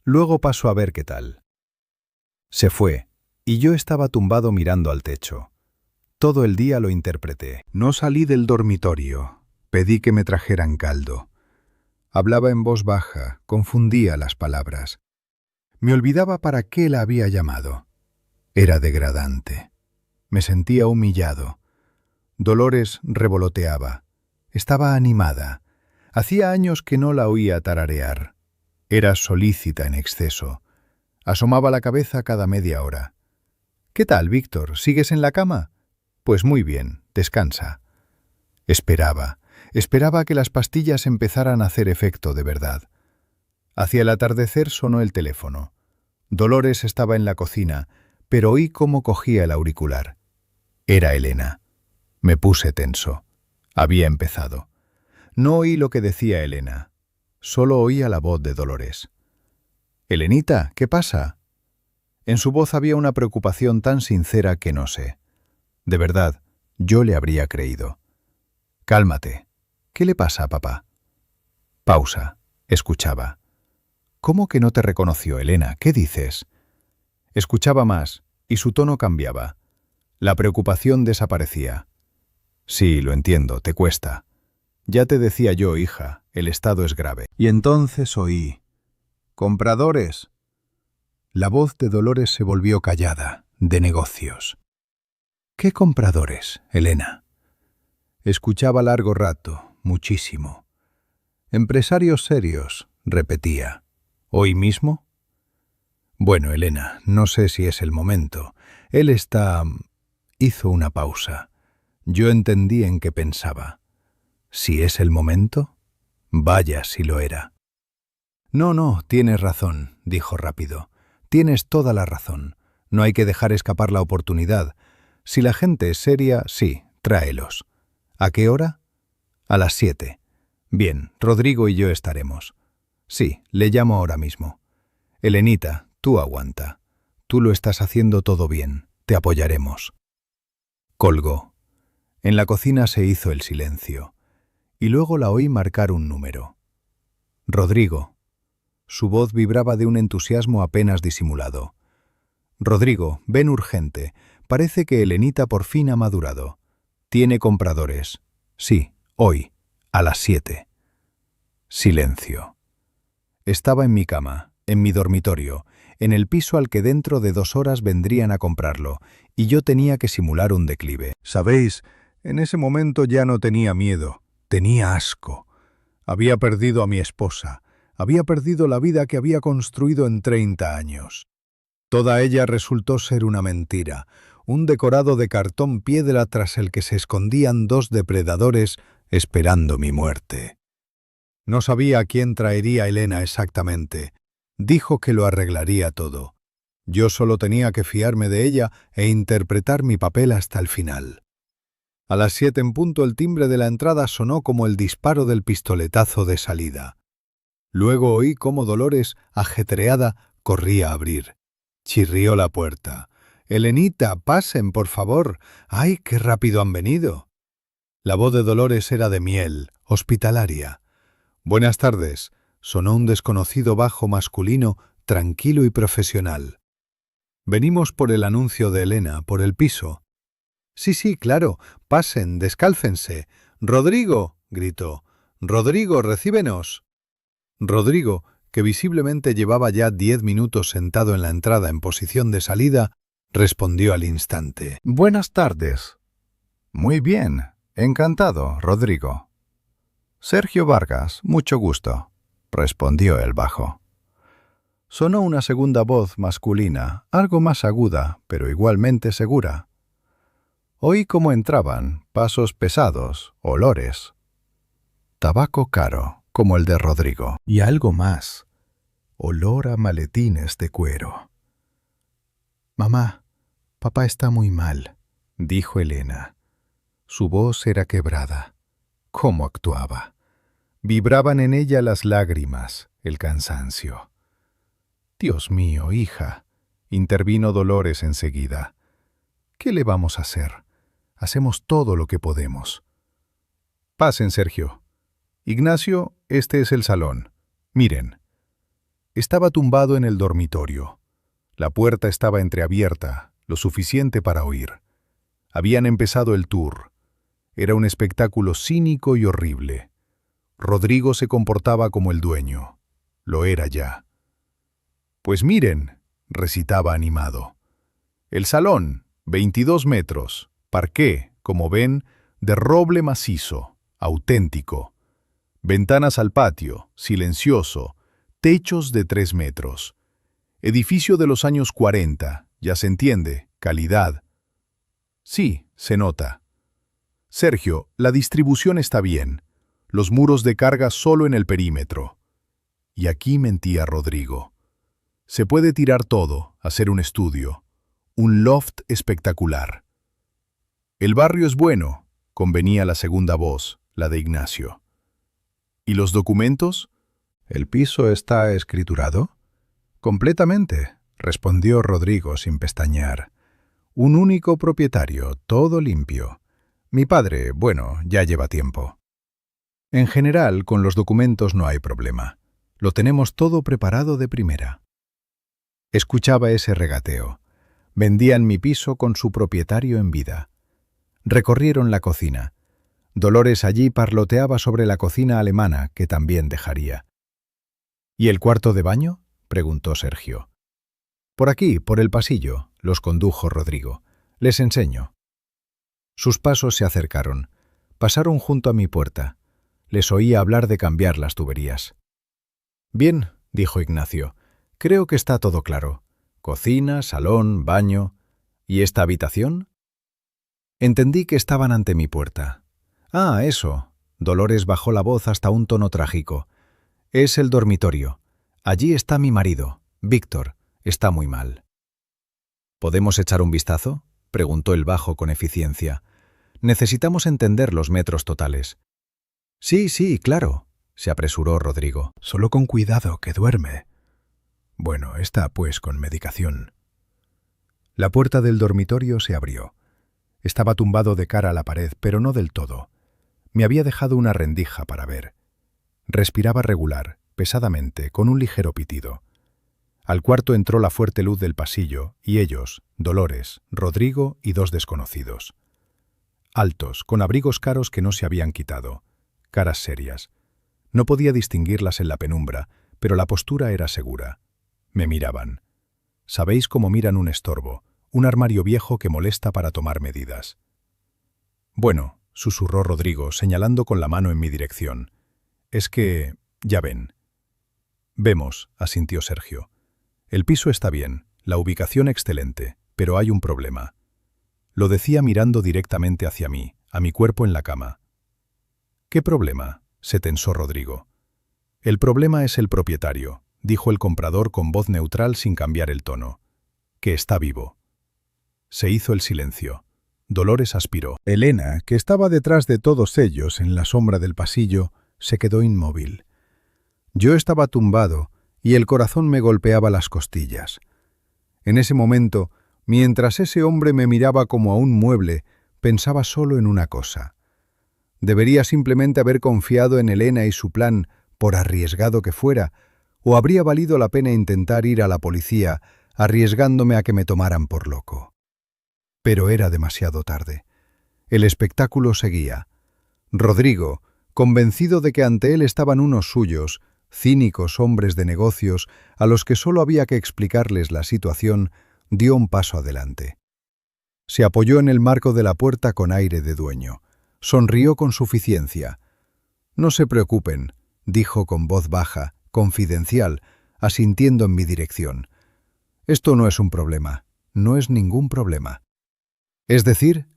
«Luego paso a ver qué tal». Se fue, y yo estaba tumbado mirando al techo. Todo el día lo interpreté. No salí del dormitorio. Pedí que me trajeran caldo. Hablaba en voz baja, confundía las palabras. Me olvidaba para qué la había llamado. Era degradante. Me sentía humillado. Dolores revoloteaba. Estaba animada. Hacía años que no la oía tararear. Era solícita en exceso. Asomaba la cabeza cada media hora. «¿Qué tal, Víctor? ¿Sigues en la cama?» «Pues muy bien, descansa». Esperaba a que las pastillas empezaran a hacer efecto de verdad. Hacia el atardecer sonó el teléfono. Dolores estaba en la cocina, pero oí cómo cogía el auricular. Era Elena. Me puse tenso. Había empezado. No oí lo que decía Elena. Solo oía la voz de Dolores. «Elenita, ¿qué pasa?» En su voz había una preocupación tan sincera que no sé. De verdad, yo le habría creído. «Cálmate. ¿Qué le pasa a papá?» Pausa. Escuchaba. «¿Cómo que no te reconoció, Elena? ¿Qué dices?» Escuchaba más, y su tono cambiaba. La preocupación desaparecía. «Sí, lo entiendo, te cuesta. Ya te decía yo, hija, el estado es grave». Y entonces oí: «¿Compradores?» La voz de Dolores se volvió callada, de negocios. «¿Qué compradores, Elena?» Escuchaba largo rato, muchísimo. «Empresarios serios», repetía. «¿Hoy mismo?» «Bueno, Elena, no sé si es el momento. Él está...» Hizo una pausa. Yo entendí en qué pensaba. ¿Si es el momento? Vaya si lo era. No, tienes razón», dijo rápido. «Tienes toda la razón. No hay que dejar escapar la oportunidad. Si la gente es seria, sí, tráelos. ¿A qué hora?» «A las 7. Bien, Rodrigo y yo estaremos». «Sí, le llamo ahora mismo». «Elenita, tú aguanta. Tú lo estás haciendo todo bien. Te apoyaremos». Colgó. En la cocina se hizo el silencio. y luego la oí marcar un número. Rodrigo. Su voz vibraba de un entusiasmo apenas disimulado. Rodrigo, ven urgente. Parece que Elenita por fin ha madurado. Tiene compradores. Sí, hoy, a las 7. Silencio. Estaba en mi cama, en mi dormitorio, en el piso al que dentro de 2 horas vendrían a comprarlo, y yo tenía que simular un declive. ¿Sabéis? En ese momento ya no tenía miedo, tenía asco. Había perdido a mi esposa, había perdido la vida que había construido en 30 años. Toda ella resultó ser una mentira, un decorado de cartón piedra tras el que se escondían 2 depredadores esperando mi muerte. No sabía a quién traería Elena exactamente. Dijo que lo arreglaría todo. Yo solo tenía que fiarme de ella e interpretar mi papel hasta el final. A las 7 en punto el timbre de la entrada sonó como el disparo del pistoletazo de salida. Luego oí cómo Dolores, ajetreada, corría a abrir. Chirrió la puerta. «Elenita, pasen, por favor. ¡Ay, qué rápido han venido!». La voz de Dolores era de miel, hospitalaria. «Buenas tardes», sonó un desconocido bajo masculino, tranquilo y profesional. «Venimos por el anuncio de Elena, por el piso». Sí, claro, pasen, descálcense. «Rodrigo», gritó. «Rodrigo, recíbenos». Rodrigo, que visiblemente llevaba ya 10 minutos sentado en la entrada en posición de salida, respondió al instante. «Buenas tardes». «Muy bien, encantado, Rodrigo». «Sergio Vargas, mucho gusto», respondió el bajo. Sonó una segunda voz masculina, algo más aguda, pero igualmente segura. Oí cómo entraban, pasos pesados, olores. Tabaco caro, como el de Rodrigo. Y algo más. Olor a maletines de cuero. «Mamá, papá está muy mal», dijo Elena. Su voz era quebrada. ¿Cómo actuaba? Vibraban en ella las lágrimas, el cansancio. «Dios mío, hija», intervino Dolores enseguida. «¿Qué le vamos a hacer? Hacemos todo lo que podemos». «Pasen, Sergio. Ignacio, este es el salón. Miren». Estaba tumbado en el dormitorio. La puerta estaba entreabierta, lo suficiente para oír. Habían empezado el tour. Era un espectáculo cínico y horrible. Rodrigo se comportaba como el dueño. Lo era ya. «Pues miren», recitaba animado. «El salón, 22 metros, parqué, como ven, de roble macizo, auténtico. Ventanas al patio, silencioso, techos de 3 metros. Edificio de los años 40, ya se entiende, calidad. Sí, se nota. Sergio, la distribución está bien. Los muros de carga solo en el perímetro». Y aquí mentía Rodrigo. Se puede tirar todo, hacer un estudio. Un loft espectacular. «El barrio es bueno», convenía la segunda voz, la de Ignacio. «¿Y los documentos?» «¿El piso está escriturado?» «Completamente», respondió Rodrigo sin pestañear. «Un único propietario, todo limpio. Mi padre, bueno, ya lleva tiempo. En general, con los documentos no hay problema. Lo tenemos todo preparado de primera». Escuchaba ese regateo. Vendían mi piso con su propietario en vida. Recorrieron la cocina. Dolores allí parloteaba sobre la cocina alemana, que también dejaría. «¿Y el cuarto de baño?», preguntó Sergio. «Por aquí, por el pasillo», los condujo Rodrigo. «Les enseño». Sus pasos se acercaron. Pasaron junto a mi puerta. Les oía hablar de cambiar las tuberías. «Bien», dijo Ignacio. «Creo que está todo claro. Cocina, salón, baño. ¿Y esta habitación?». Entendí que estaban ante mi puerta. «Ah, eso». Dolores bajó la voz hasta un tono trágico. «Es el dormitorio. Allí está mi marido, Víctor. Está muy mal». «¿Podemos echar un vistazo?», preguntó el bajo con eficiencia. «Necesitamos entender los metros totales». Sí, claro», se apresuró Rodrigo. «Solo con cuidado, que duerme». «Bueno, está pues con medicación». La puerta del dormitorio se abrió. Estaba tumbado de cara a la pared, pero no del todo. Me había dejado una rendija para ver. Respiraba regular, pesadamente, con un ligero pitido. Al cuarto entró la fuerte luz del pasillo, y ellos, Dolores, Rodrigo y 2 desconocidos. Altos, con abrigos caros que no se habían quitado, caras serias. No podía distinguirlas en la penumbra, pero la postura era segura. Me miraban. Sabéis cómo miran un estorbo, un armario viejo que molesta para tomar medidas. Bueno, susurró Rodrigo, señalando con la mano en mi dirección. Es que, ya ven. Vemos, asintió Sergio. El piso está bien, la ubicación excelente, pero hay un problema. Lo decía mirando directamente hacia mí, a mi cuerpo en la cama. ¿Qué problema?, se tensó Rodrigo. El problema es el propietario, dijo el comprador con voz neutral sin cambiar el tono. Que está vivo. Se hizo el silencio. Dolores aspiró. Elena, que estaba detrás de todos ellos en la sombra del pasillo, se quedó inmóvil. Yo estaba tumbado y el corazón me golpeaba las costillas. En ese momento, mientras ese hombre me miraba como a un mueble, pensaba solo en una cosa. Debería simplemente haber confiado en Elena y su plan, por arriesgado que fuera, o habría valido la pena intentar ir a la policía, arriesgándome a que me tomaran por loco. Pero era demasiado tarde. El espectáculo seguía. Rodrigo, convencido de que ante él estaban unos suyos, cínicos hombres de negocios a los que solo había que explicarles la situación, dio un paso adelante. Se apoyó en el marco de la puerta con aire de dueño. Sonrió con suficiencia. «No se preocupen», dijo con voz baja, confidencial, asintiendo en mi dirección. «Esto no es un problema, no es ningún problema». «Es decir»,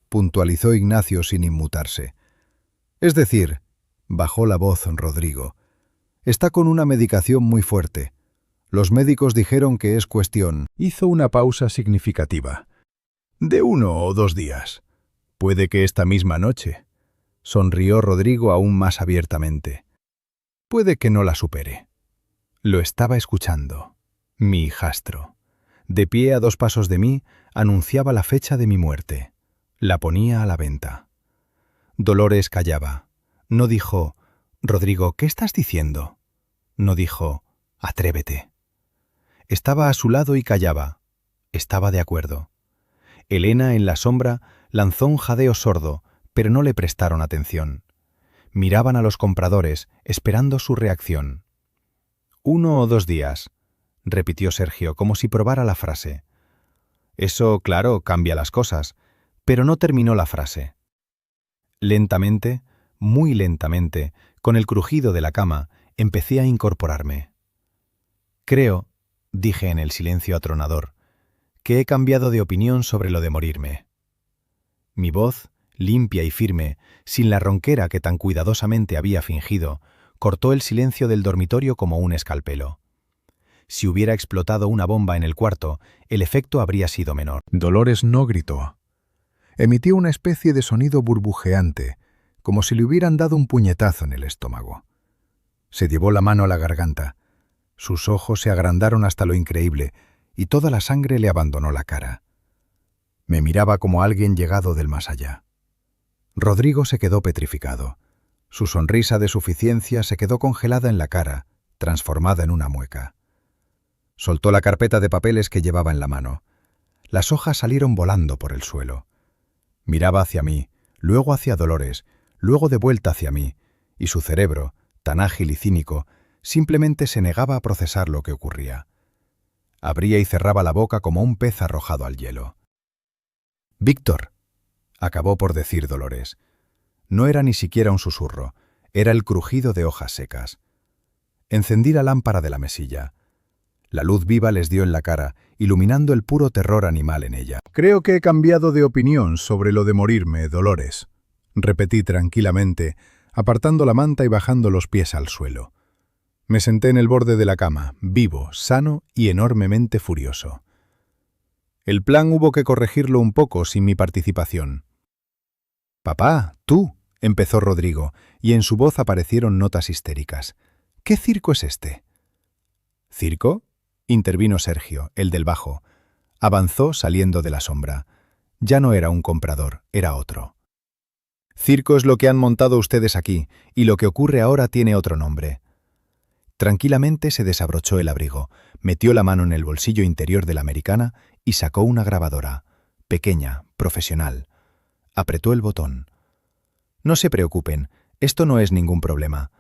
puntualizó Ignacio sin inmutarse. «Es decir», bajó la voz Rodrigo, «está con una medicación muy fuerte. Los médicos dijeron que es cuestión». Hizo una pausa significativa. «De 1 o 2 días. Puede que esta misma noche». Sonrió Rodrigo aún más abiertamente. «Puede que no la supere». Lo estaba escuchando. Mi hijastro. De pie a 2 pasos de mí, anunciaba la fecha de mi muerte. La ponía a la venta. Dolores callaba. No dijo, «Rodrigo, ¿qué estás diciendo?» No dijo, «Atrévete». Estaba a su lado y callaba. Estaba de acuerdo. Elena, en la sombra, lanzó un jadeo sordo, pero no le prestaron atención. Miraban a los compradores, esperando su reacción. 1 o 2 días, repitió Sergio, como si probara la frase. Eso, claro, cambia las cosas, pero no terminó la frase. Lentamente, muy lentamente, con el crujido de la cama, empecé a incorporarme. Creo, dije en el silencio atronador, que he cambiado de opinión sobre lo de morirme. Mi voz, limpia y firme, sin la ronquera que tan cuidadosamente había fingido, cortó el silencio del dormitorio como un escalpelo. Si hubiera explotado una bomba en el cuarto, el efecto habría sido menor. Dolores no gritó. Emitió una especie de sonido burbujeante, como si le hubieran dado un puñetazo en el estómago. Se llevó la mano a la garganta. Sus ojos se agrandaron hasta lo increíble, y toda la sangre le abandonó la cara. Me miraba como alguien llegado del más allá. Rodrigo se quedó petrificado. Su sonrisa de suficiencia se quedó congelada en la cara, transformada en una mueca. Soltó la carpeta de papeles que llevaba en la mano. Las hojas salieron volando por el suelo. Miraba hacia mí, luego hacia Dolores, luego de vuelta hacia mí, y su cerebro, tan ágil y cínico, simplemente se negaba a procesar lo que ocurría. Abría y cerraba la boca como un pez arrojado al hielo. «Víctor», acabó por decir Dolores. No era ni siquiera un susurro, era el crujido de hojas secas. Encendí la lámpara de la mesilla. La luz viva les dio en la cara, iluminando el puro terror animal en ella. «Creo que he cambiado de opinión sobre lo de morirme, Dolores», repetí tranquilamente, apartando la manta y bajando los pies al suelo. Me senté en el borde de la cama, vivo, sano y enormemente furioso. El plan hubo que corregirlo un poco sin mi participación. «Papá, tú», empezó Rodrigo, y en su voz aparecieron notas histéricas. «¿Qué circo es este?» «¿Circo?», intervino Sergio, el del bajo. Avanzó saliendo de la sombra. Ya no era un comprador, era otro. Circo es lo que han montado ustedes aquí, y lo que ocurre ahora tiene otro nombre. Tranquilamente se desabrochó el abrigo, metió la mano en el bolsillo interior de la americana y sacó una grabadora, pequeña, profesional. Apretó el botón. No se preocupen, esto no es ningún problema.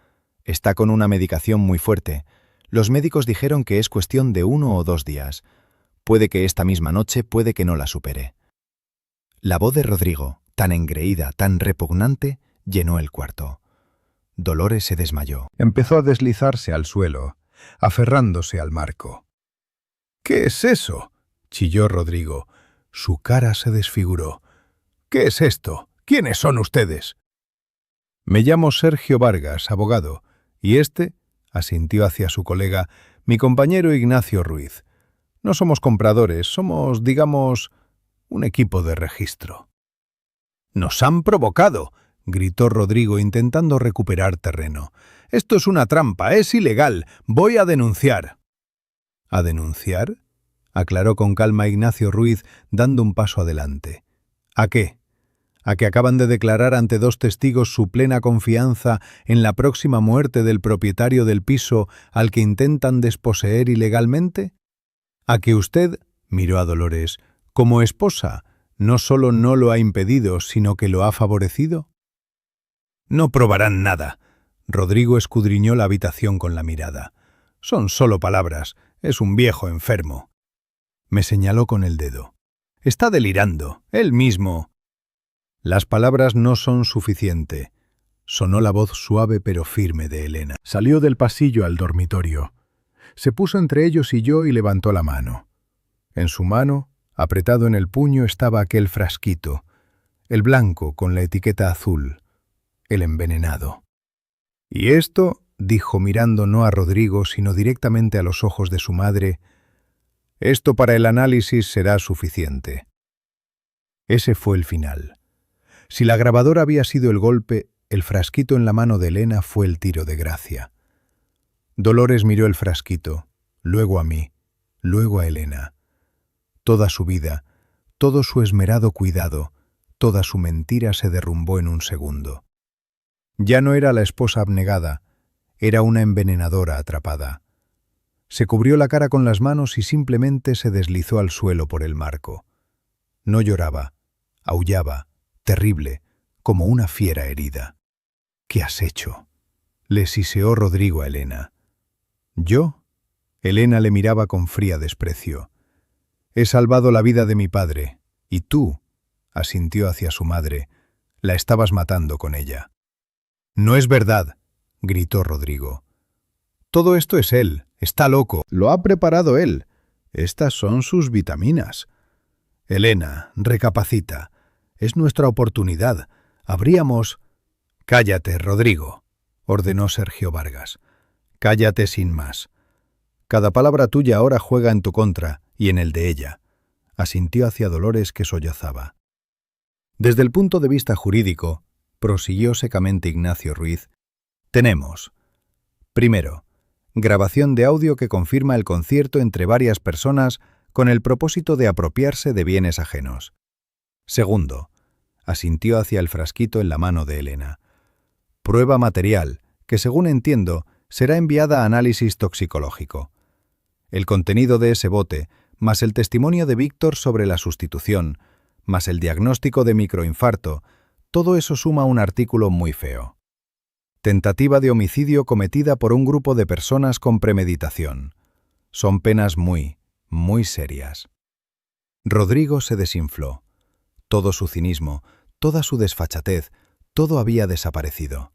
Está con una medicación muy fuerte. Los médicos dijeron que es cuestión de 1 o 2 días. Puede que esta misma noche, puede que no la supere. La voz de Rodrigo, tan engreída, tan repugnante, llenó el cuarto. Dolores se desmayó. Empezó a deslizarse al suelo, aferrándose al marco. «¿Qué es eso?», chilló Rodrigo. Su cara se desfiguró. «¿Qué es esto? ¿Quiénes son ustedes?». «Me llamo Sergio Vargas, abogado, y este», asintió hacia su colega, «mi compañero Ignacio Ruiz. No somos compradores, somos, digamos, un equipo de registro». «¡Nos han provocado!», gritó Rodrigo intentando recuperar terreno. «Esto es una trampa, es ilegal. Voy a denunciar». «¿A denunciar?», aclaró con calma Ignacio Ruiz, dando un paso adelante. «¿A qué? ¿A que acaban de declarar ante 2 testigos su plena confianza en la próxima muerte del propietario del piso al que intentan desposeer ilegalmente? ¿A que usted», miró a Dolores, «como esposa, no solo no lo ha impedido, sino que lo ha favorecido?» «No probarán nada». Rodrigo escudriñó la habitación con la mirada. «Son solo palabras. Es un viejo enfermo». Me señaló con el dedo. «Está delirando. Él mismo». «Las palabras no son suficiente», sonó la voz suave pero firme de Elena. Salió del pasillo al dormitorio. Se puso entre ellos y yo y levantó la mano. En su mano, apretado en el puño, estaba aquel frasquito, el blanco con la etiqueta azul, el envenenado. «Y esto», dijo mirando no a Rodrigo, sino directamente a los ojos de su madre, «esto para el análisis será suficiente». Ese fue el final. Si la grabadora había sido el golpe, el frasquito en la mano de Elena fue el tiro de gracia. Dolores miró el frasquito, luego a mí, luego a Elena. Toda su vida, todo su esmerado cuidado, toda su mentira se derrumbó en un segundo. Ya no era la esposa abnegada, era una envenenadora atrapada. Se cubrió la cara con las manos y simplemente se deslizó al suelo por el marco. No lloraba, aullaba, terrible, como una fiera herida. «¿Qué has hecho?», le siseó Rodrigo a Elena. «¿Yo?». Elena le miraba con fría desprecio. «He salvado la vida de mi padre, y tú», asintió hacia su madre, «la estabas matando con ella». «No es verdad», gritó Rodrigo. «Todo esto es él, está loco, lo ha preparado él. Estas son sus vitaminas». «Elena, recapacita. Es nuestra oportunidad. Habríamos...» «Cállate, Rodrigo», ordenó Sergio Vargas. «Cállate sin más. Cada palabra tuya ahora juega en tu contra y en el de ella», asintió hacia Dolores, que sollozaba. «Desde el punto de vista jurídico», prosiguió secamente Ignacio Ruiz, «tenemos, primero, grabación de audio que confirma el concierto entre varias personas con el propósito de apropiarse de bienes ajenos. Segundo», asintió hacia el frasquito en la mano de Elena, «prueba material que, según entiendo, será enviada a análisis toxicológico. El contenido de ese bote, más el testimonio de Víctor sobre la sustitución, más el diagnóstico de microinfarto, todo eso suma un artículo muy feo. Tentativa de homicidio cometida por un grupo de personas con premeditación. Son penas muy, muy serias». Rodrigo se desinfló. Todo su cinismo, toda su desfachatez, todo había desaparecido.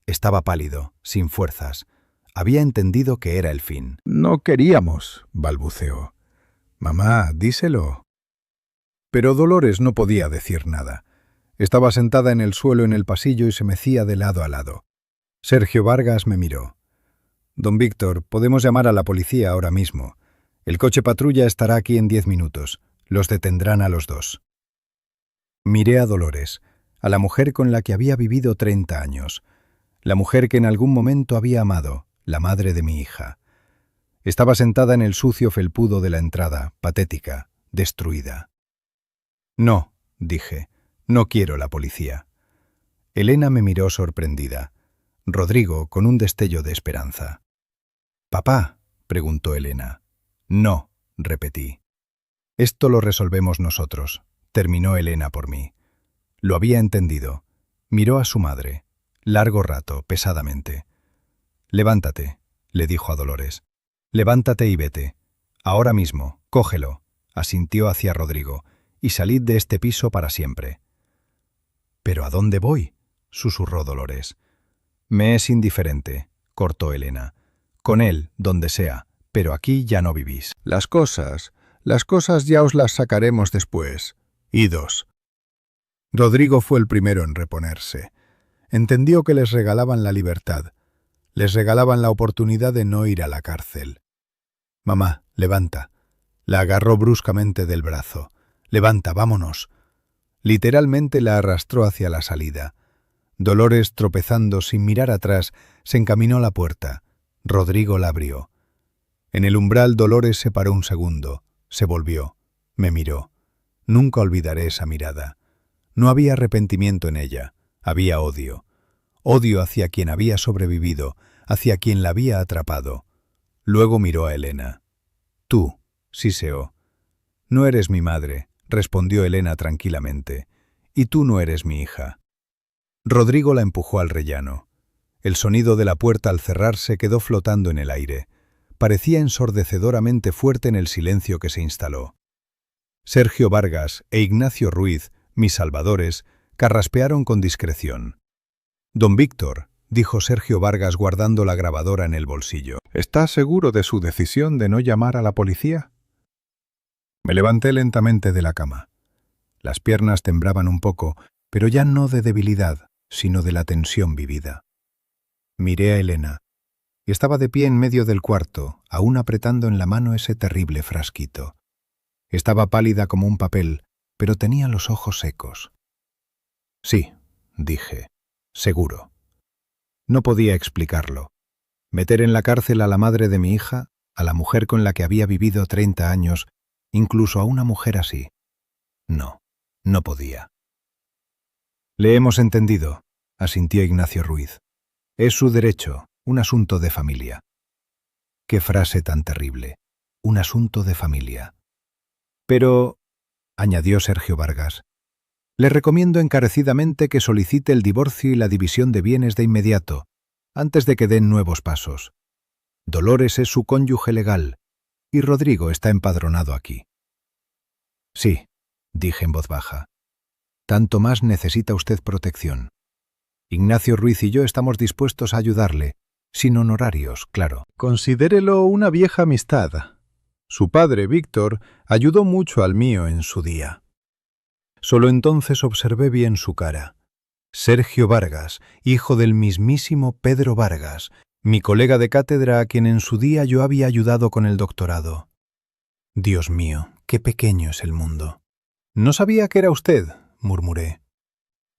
Estaba pálido, sin fuerzas. Había entendido que era el fin. «No queríamos», balbuceó. «Mamá, díselo». Pero Dolores no podía decir nada. Estaba sentada en el suelo en el pasillo y se mecía de lado a lado. Sergio Vargas me miró. «Don Víctor, podemos llamar a la policía ahora mismo. El coche patrulla estará aquí en 10 minutos. Los detendrán a los 2». Miré a Dolores, a la mujer con la que había vivido 30 años, la mujer que en algún momento había amado, la madre de mi hija. Estaba sentada en el sucio felpudo de la entrada, patética, destruida. «No», dije, «no quiero la policía». Elena me miró sorprendida. Rodrigo con un destello de esperanza. «¿Papá?», preguntó Elena. «No», repetí. «Esto lo resolvemos nosotros», terminó Elena por mí. Lo había entendido. Miró a su madre. Largo rato, pesadamente. «Levántate», le dijo a Dolores. «Levántate y vete. Ahora mismo, cógelo», asintió hacia Rodrigo, «y salid de este piso para siempre». «¿Pero a dónde voy?», susurró Dolores. «Me es indiferente», cortó Elena. «Con él, donde sea, pero aquí ya no vivís». Las cosas ya os las sacaremos después. Idos». Rodrigo fue el primero en reponerse. Entendió que les regalaban la libertad. Les regalaban la oportunidad de no ir a la cárcel. «Mamá, levanta». La agarró bruscamente del brazo. «Levanta, vámonos». Literalmente la arrastró hacia la salida. Dolores, tropezando sin mirar atrás, se encaminó a la puerta. Rodrigo la abrió. En el umbral Dolores se paró un segundo. Se volvió. Me miró. Nunca olvidaré esa mirada. No había arrepentimiento en ella. Había odio. Odio hacia quien había sobrevivido, hacia quien la había atrapado. Luego miró a Elena. «Tú», siseó. «No eres mi madre», respondió Elena tranquilamente. «Y tú no eres mi hija». Rodrigo la empujó al rellano. El sonido de la puerta al cerrarse quedó flotando en el aire. Parecía ensordecedoramente fuerte en el silencio que se instaló. Sergio Vargas e Ignacio Ruiz, mis salvadores, carraspearon con discreción. «Don Víctor», dijo Sergio Vargas guardando la grabadora en el bolsillo, «¿está seguro de su decisión de no llamar a la policía?». Me levanté lentamente de la cama. Las piernas temblaban un poco, pero ya no de debilidad, sino de la tensión vivida. Miré a Elena, y estaba de pie en medio del cuarto, aún apretando en la mano ese terrible frasquito. Estaba pálida como un papel, pero tenía los ojos secos. «Sí», dije, «seguro». No podía explicarlo. Meter en la cárcel a la madre de mi hija, a la mujer con la que había vivido 30 años, incluso a una mujer así. No, no podía. «Le hemos entendido», asintió Ignacio Ruiz. «Es su derecho, un asunto de familia». Qué frase tan terrible. Un asunto de familia. «Pero», añadió Sergio Vargas, «le recomiendo encarecidamente que solicite el divorcio y la división de bienes de inmediato, antes de que den nuevos pasos. Dolores es su cónyuge legal, y Rodrigo está empadronado aquí». «Sí», dije en voz baja. «Tanto más necesita usted protección. Ignacio Ruiz y yo estamos dispuestos a ayudarle, sin honorarios, claro». «Considérelo una vieja amistad. Su padre, Víctor, ayudó mucho al mío en su día». Solo entonces observé bien su cara. Sergio Vargas, hijo del mismísimo Pedro Vargas, mi colega de cátedra a quien en su día yo había ayudado con el doctorado. Dios mío, qué pequeño es el mundo. «No sabía que era usted», murmuré.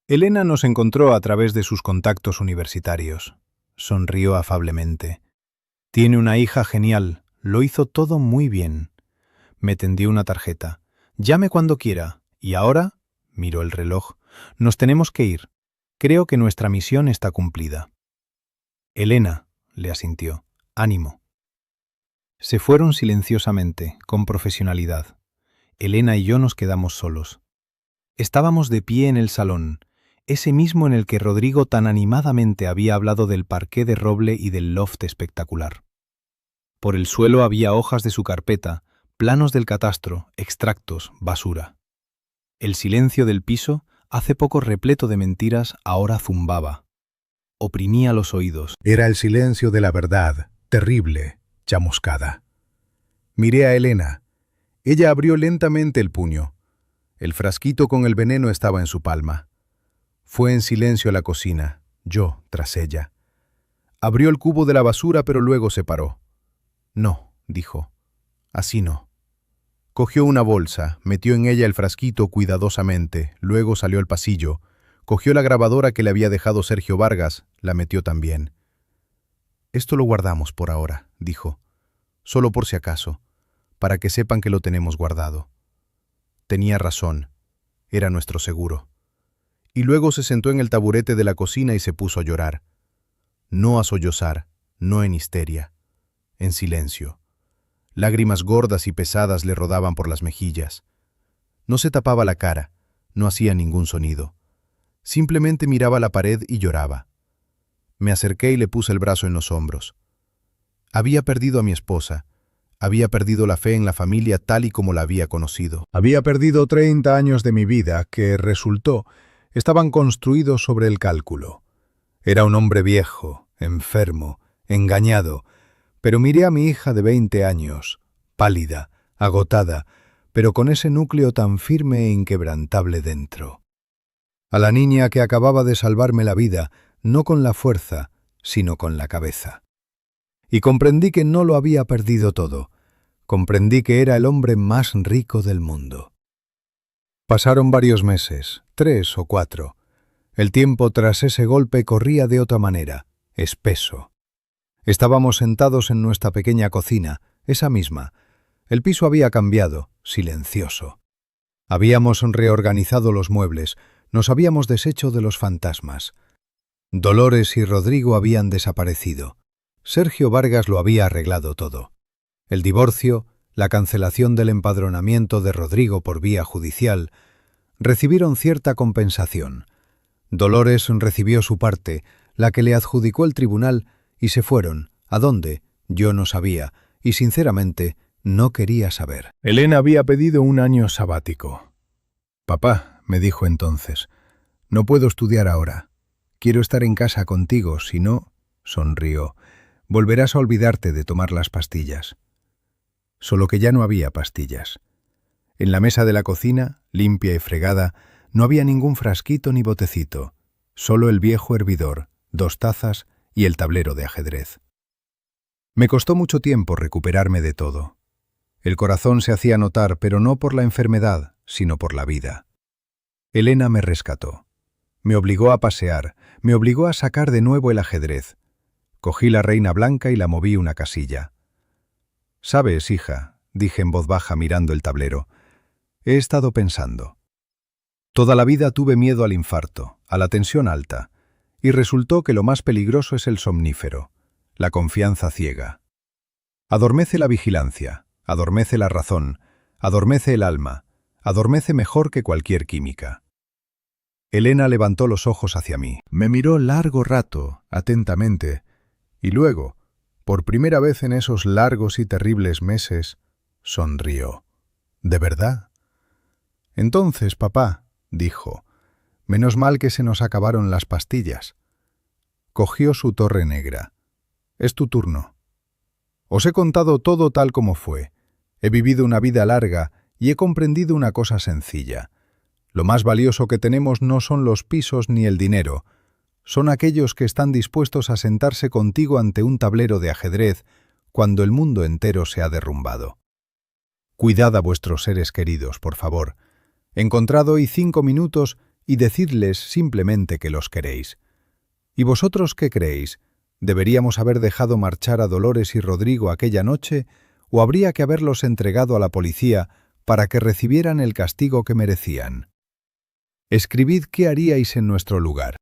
Elena nos encontró a través de sus contactos universitarios. Sonrió afablemente. «Tiene una hija genial, lo hizo todo muy bien». Me tendió una tarjeta. «Llame cuando quiera. Y ahora», miró el reloj, «nos tenemos que ir. Creo que nuestra misión está cumplida». «Elena», le asintió, «ánimo». Se fueron silenciosamente, con profesionalidad. Elena y yo nos quedamos solos. Estábamos de pie en el salón, ese mismo en el que Rodrigo tan animadamente había hablado del parqué de roble y del loft espectacular. Por el suelo había hojas de su carpeta, planos del catastro, extractos, basura. El silencio del piso, hace poco repleto de mentiras, ahora zumbaba. Oprimía los oídos. Era el silencio de la verdad, terrible, chamuscada. Miré a Elena. Ella abrió lentamente el puño. El frasquito con el veneno estaba en su palma. Fue en silencio a la cocina, yo tras ella. Abrió el cubo de la basura, pero luego se paró. «No», dijo, «así no». Cogió una bolsa, metió en ella el frasquito cuidadosamente, luego salió al pasillo, cogió la grabadora que le había dejado Sergio Vargas, la metió también. «Esto lo guardamos por ahora», dijo, «solo por si acaso, para que sepan que lo tenemos guardado». Tenía razón, era nuestro seguro. y luego se sentó en el taburete de la cocina y se puso a llorar. No a sollozar, no en histeria, en silencio. Lágrimas gordas y pesadas le rodaban por las mejillas. No se tapaba la cara, no hacía ningún sonido. Simplemente miraba la pared y lloraba. Me acerqué y le puse el brazo en los hombros. Había perdido a mi esposa. Había perdido la fe en la familia tal y como la había conocido. Había perdido 30 años de mi vida que, resultó, estaban construidos sobre el cálculo. Era un hombre viejo, enfermo, engañado, pero miré a mi hija de 20 años, pálida, agotada, pero con ese núcleo tan firme e inquebrantable dentro. A la niña que acababa de salvarme la vida, no con la fuerza, sino con la cabeza. Y comprendí que no lo había perdido todo. Comprendí que era el hombre más rico del mundo. Pasaron varios meses, 3 o 4. El tiempo tras ese golpe corría de otra manera, espeso. Estábamos sentados en nuestra pequeña cocina, esa misma. El piso había cambiado, silencioso. Habíamos reorganizado los muebles, nos habíamos deshecho de los fantasmas. Dolores y Rodrigo habían desaparecido. Sergio Vargas lo había arreglado todo. El divorcio, la cancelación del empadronamiento de Rodrigo por vía judicial, recibieron cierta compensación. Dolores recibió su parte, la que le adjudicó el tribunal, y se fueron. ¿A dónde? Yo no sabía, y sinceramente no quería saber. Elena había pedido un año sabático. «Papá», me dijo entonces, «no puedo estudiar ahora. Quiero estar en casa contigo, si no», sonrió, «volverás a olvidarte de tomar las pastillas». Solo que ya no había pastillas. En la mesa de la cocina, limpia y fregada, no había ningún frasquito ni botecito, solo el viejo hervidor, 2 tazas y el tablero de ajedrez. Me costó mucho tiempo recuperarme de todo. El corazón se hacía notar, pero no por la enfermedad, sino por la vida. Elena me rescató. Me obligó a pasear, me obligó a sacar de nuevo el ajedrez. Cogí la reina blanca y la moví una casilla. «Sabes, hija», dije en voz baja mirando el tablero, «he estado pensando. Toda la vida tuve miedo al infarto, a la tensión alta, y resultó que lo más peligroso es el somnífero, la confianza ciega. Adormece la vigilancia, adormece la razón, adormece el alma, adormece mejor que cualquier química». Elena levantó los ojos hacia mí, me miró largo rato, atentamente, y luego, por primera vez en esos largos y terribles meses, sonrió. «¿De verdad?» «Entonces, papá», dijo, «menos mal que se nos acabaron las pastillas». Cogió su torre negra. «Es tu turno. Os he contado todo tal como fue. He vivido una vida larga y he comprendido una cosa sencilla. Lo más valioso que tenemos no son los pisos ni el dinero. Son aquellos que están dispuestos a sentarse contigo ante un tablero de ajedrez cuando el mundo entero se ha derrumbado. Cuidad a vuestros seres queridos, por favor. Encontrad hoy 5 minutos y decidles simplemente que los queréis. ¿Y vosotros qué creéis? ¿Deberíamos haber dejado marchar a Dolores y Rodrigo aquella noche o habría que haberlos entregado a la policía para que recibieran el castigo que merecían? Escribid qué haríais en nuestro lugar.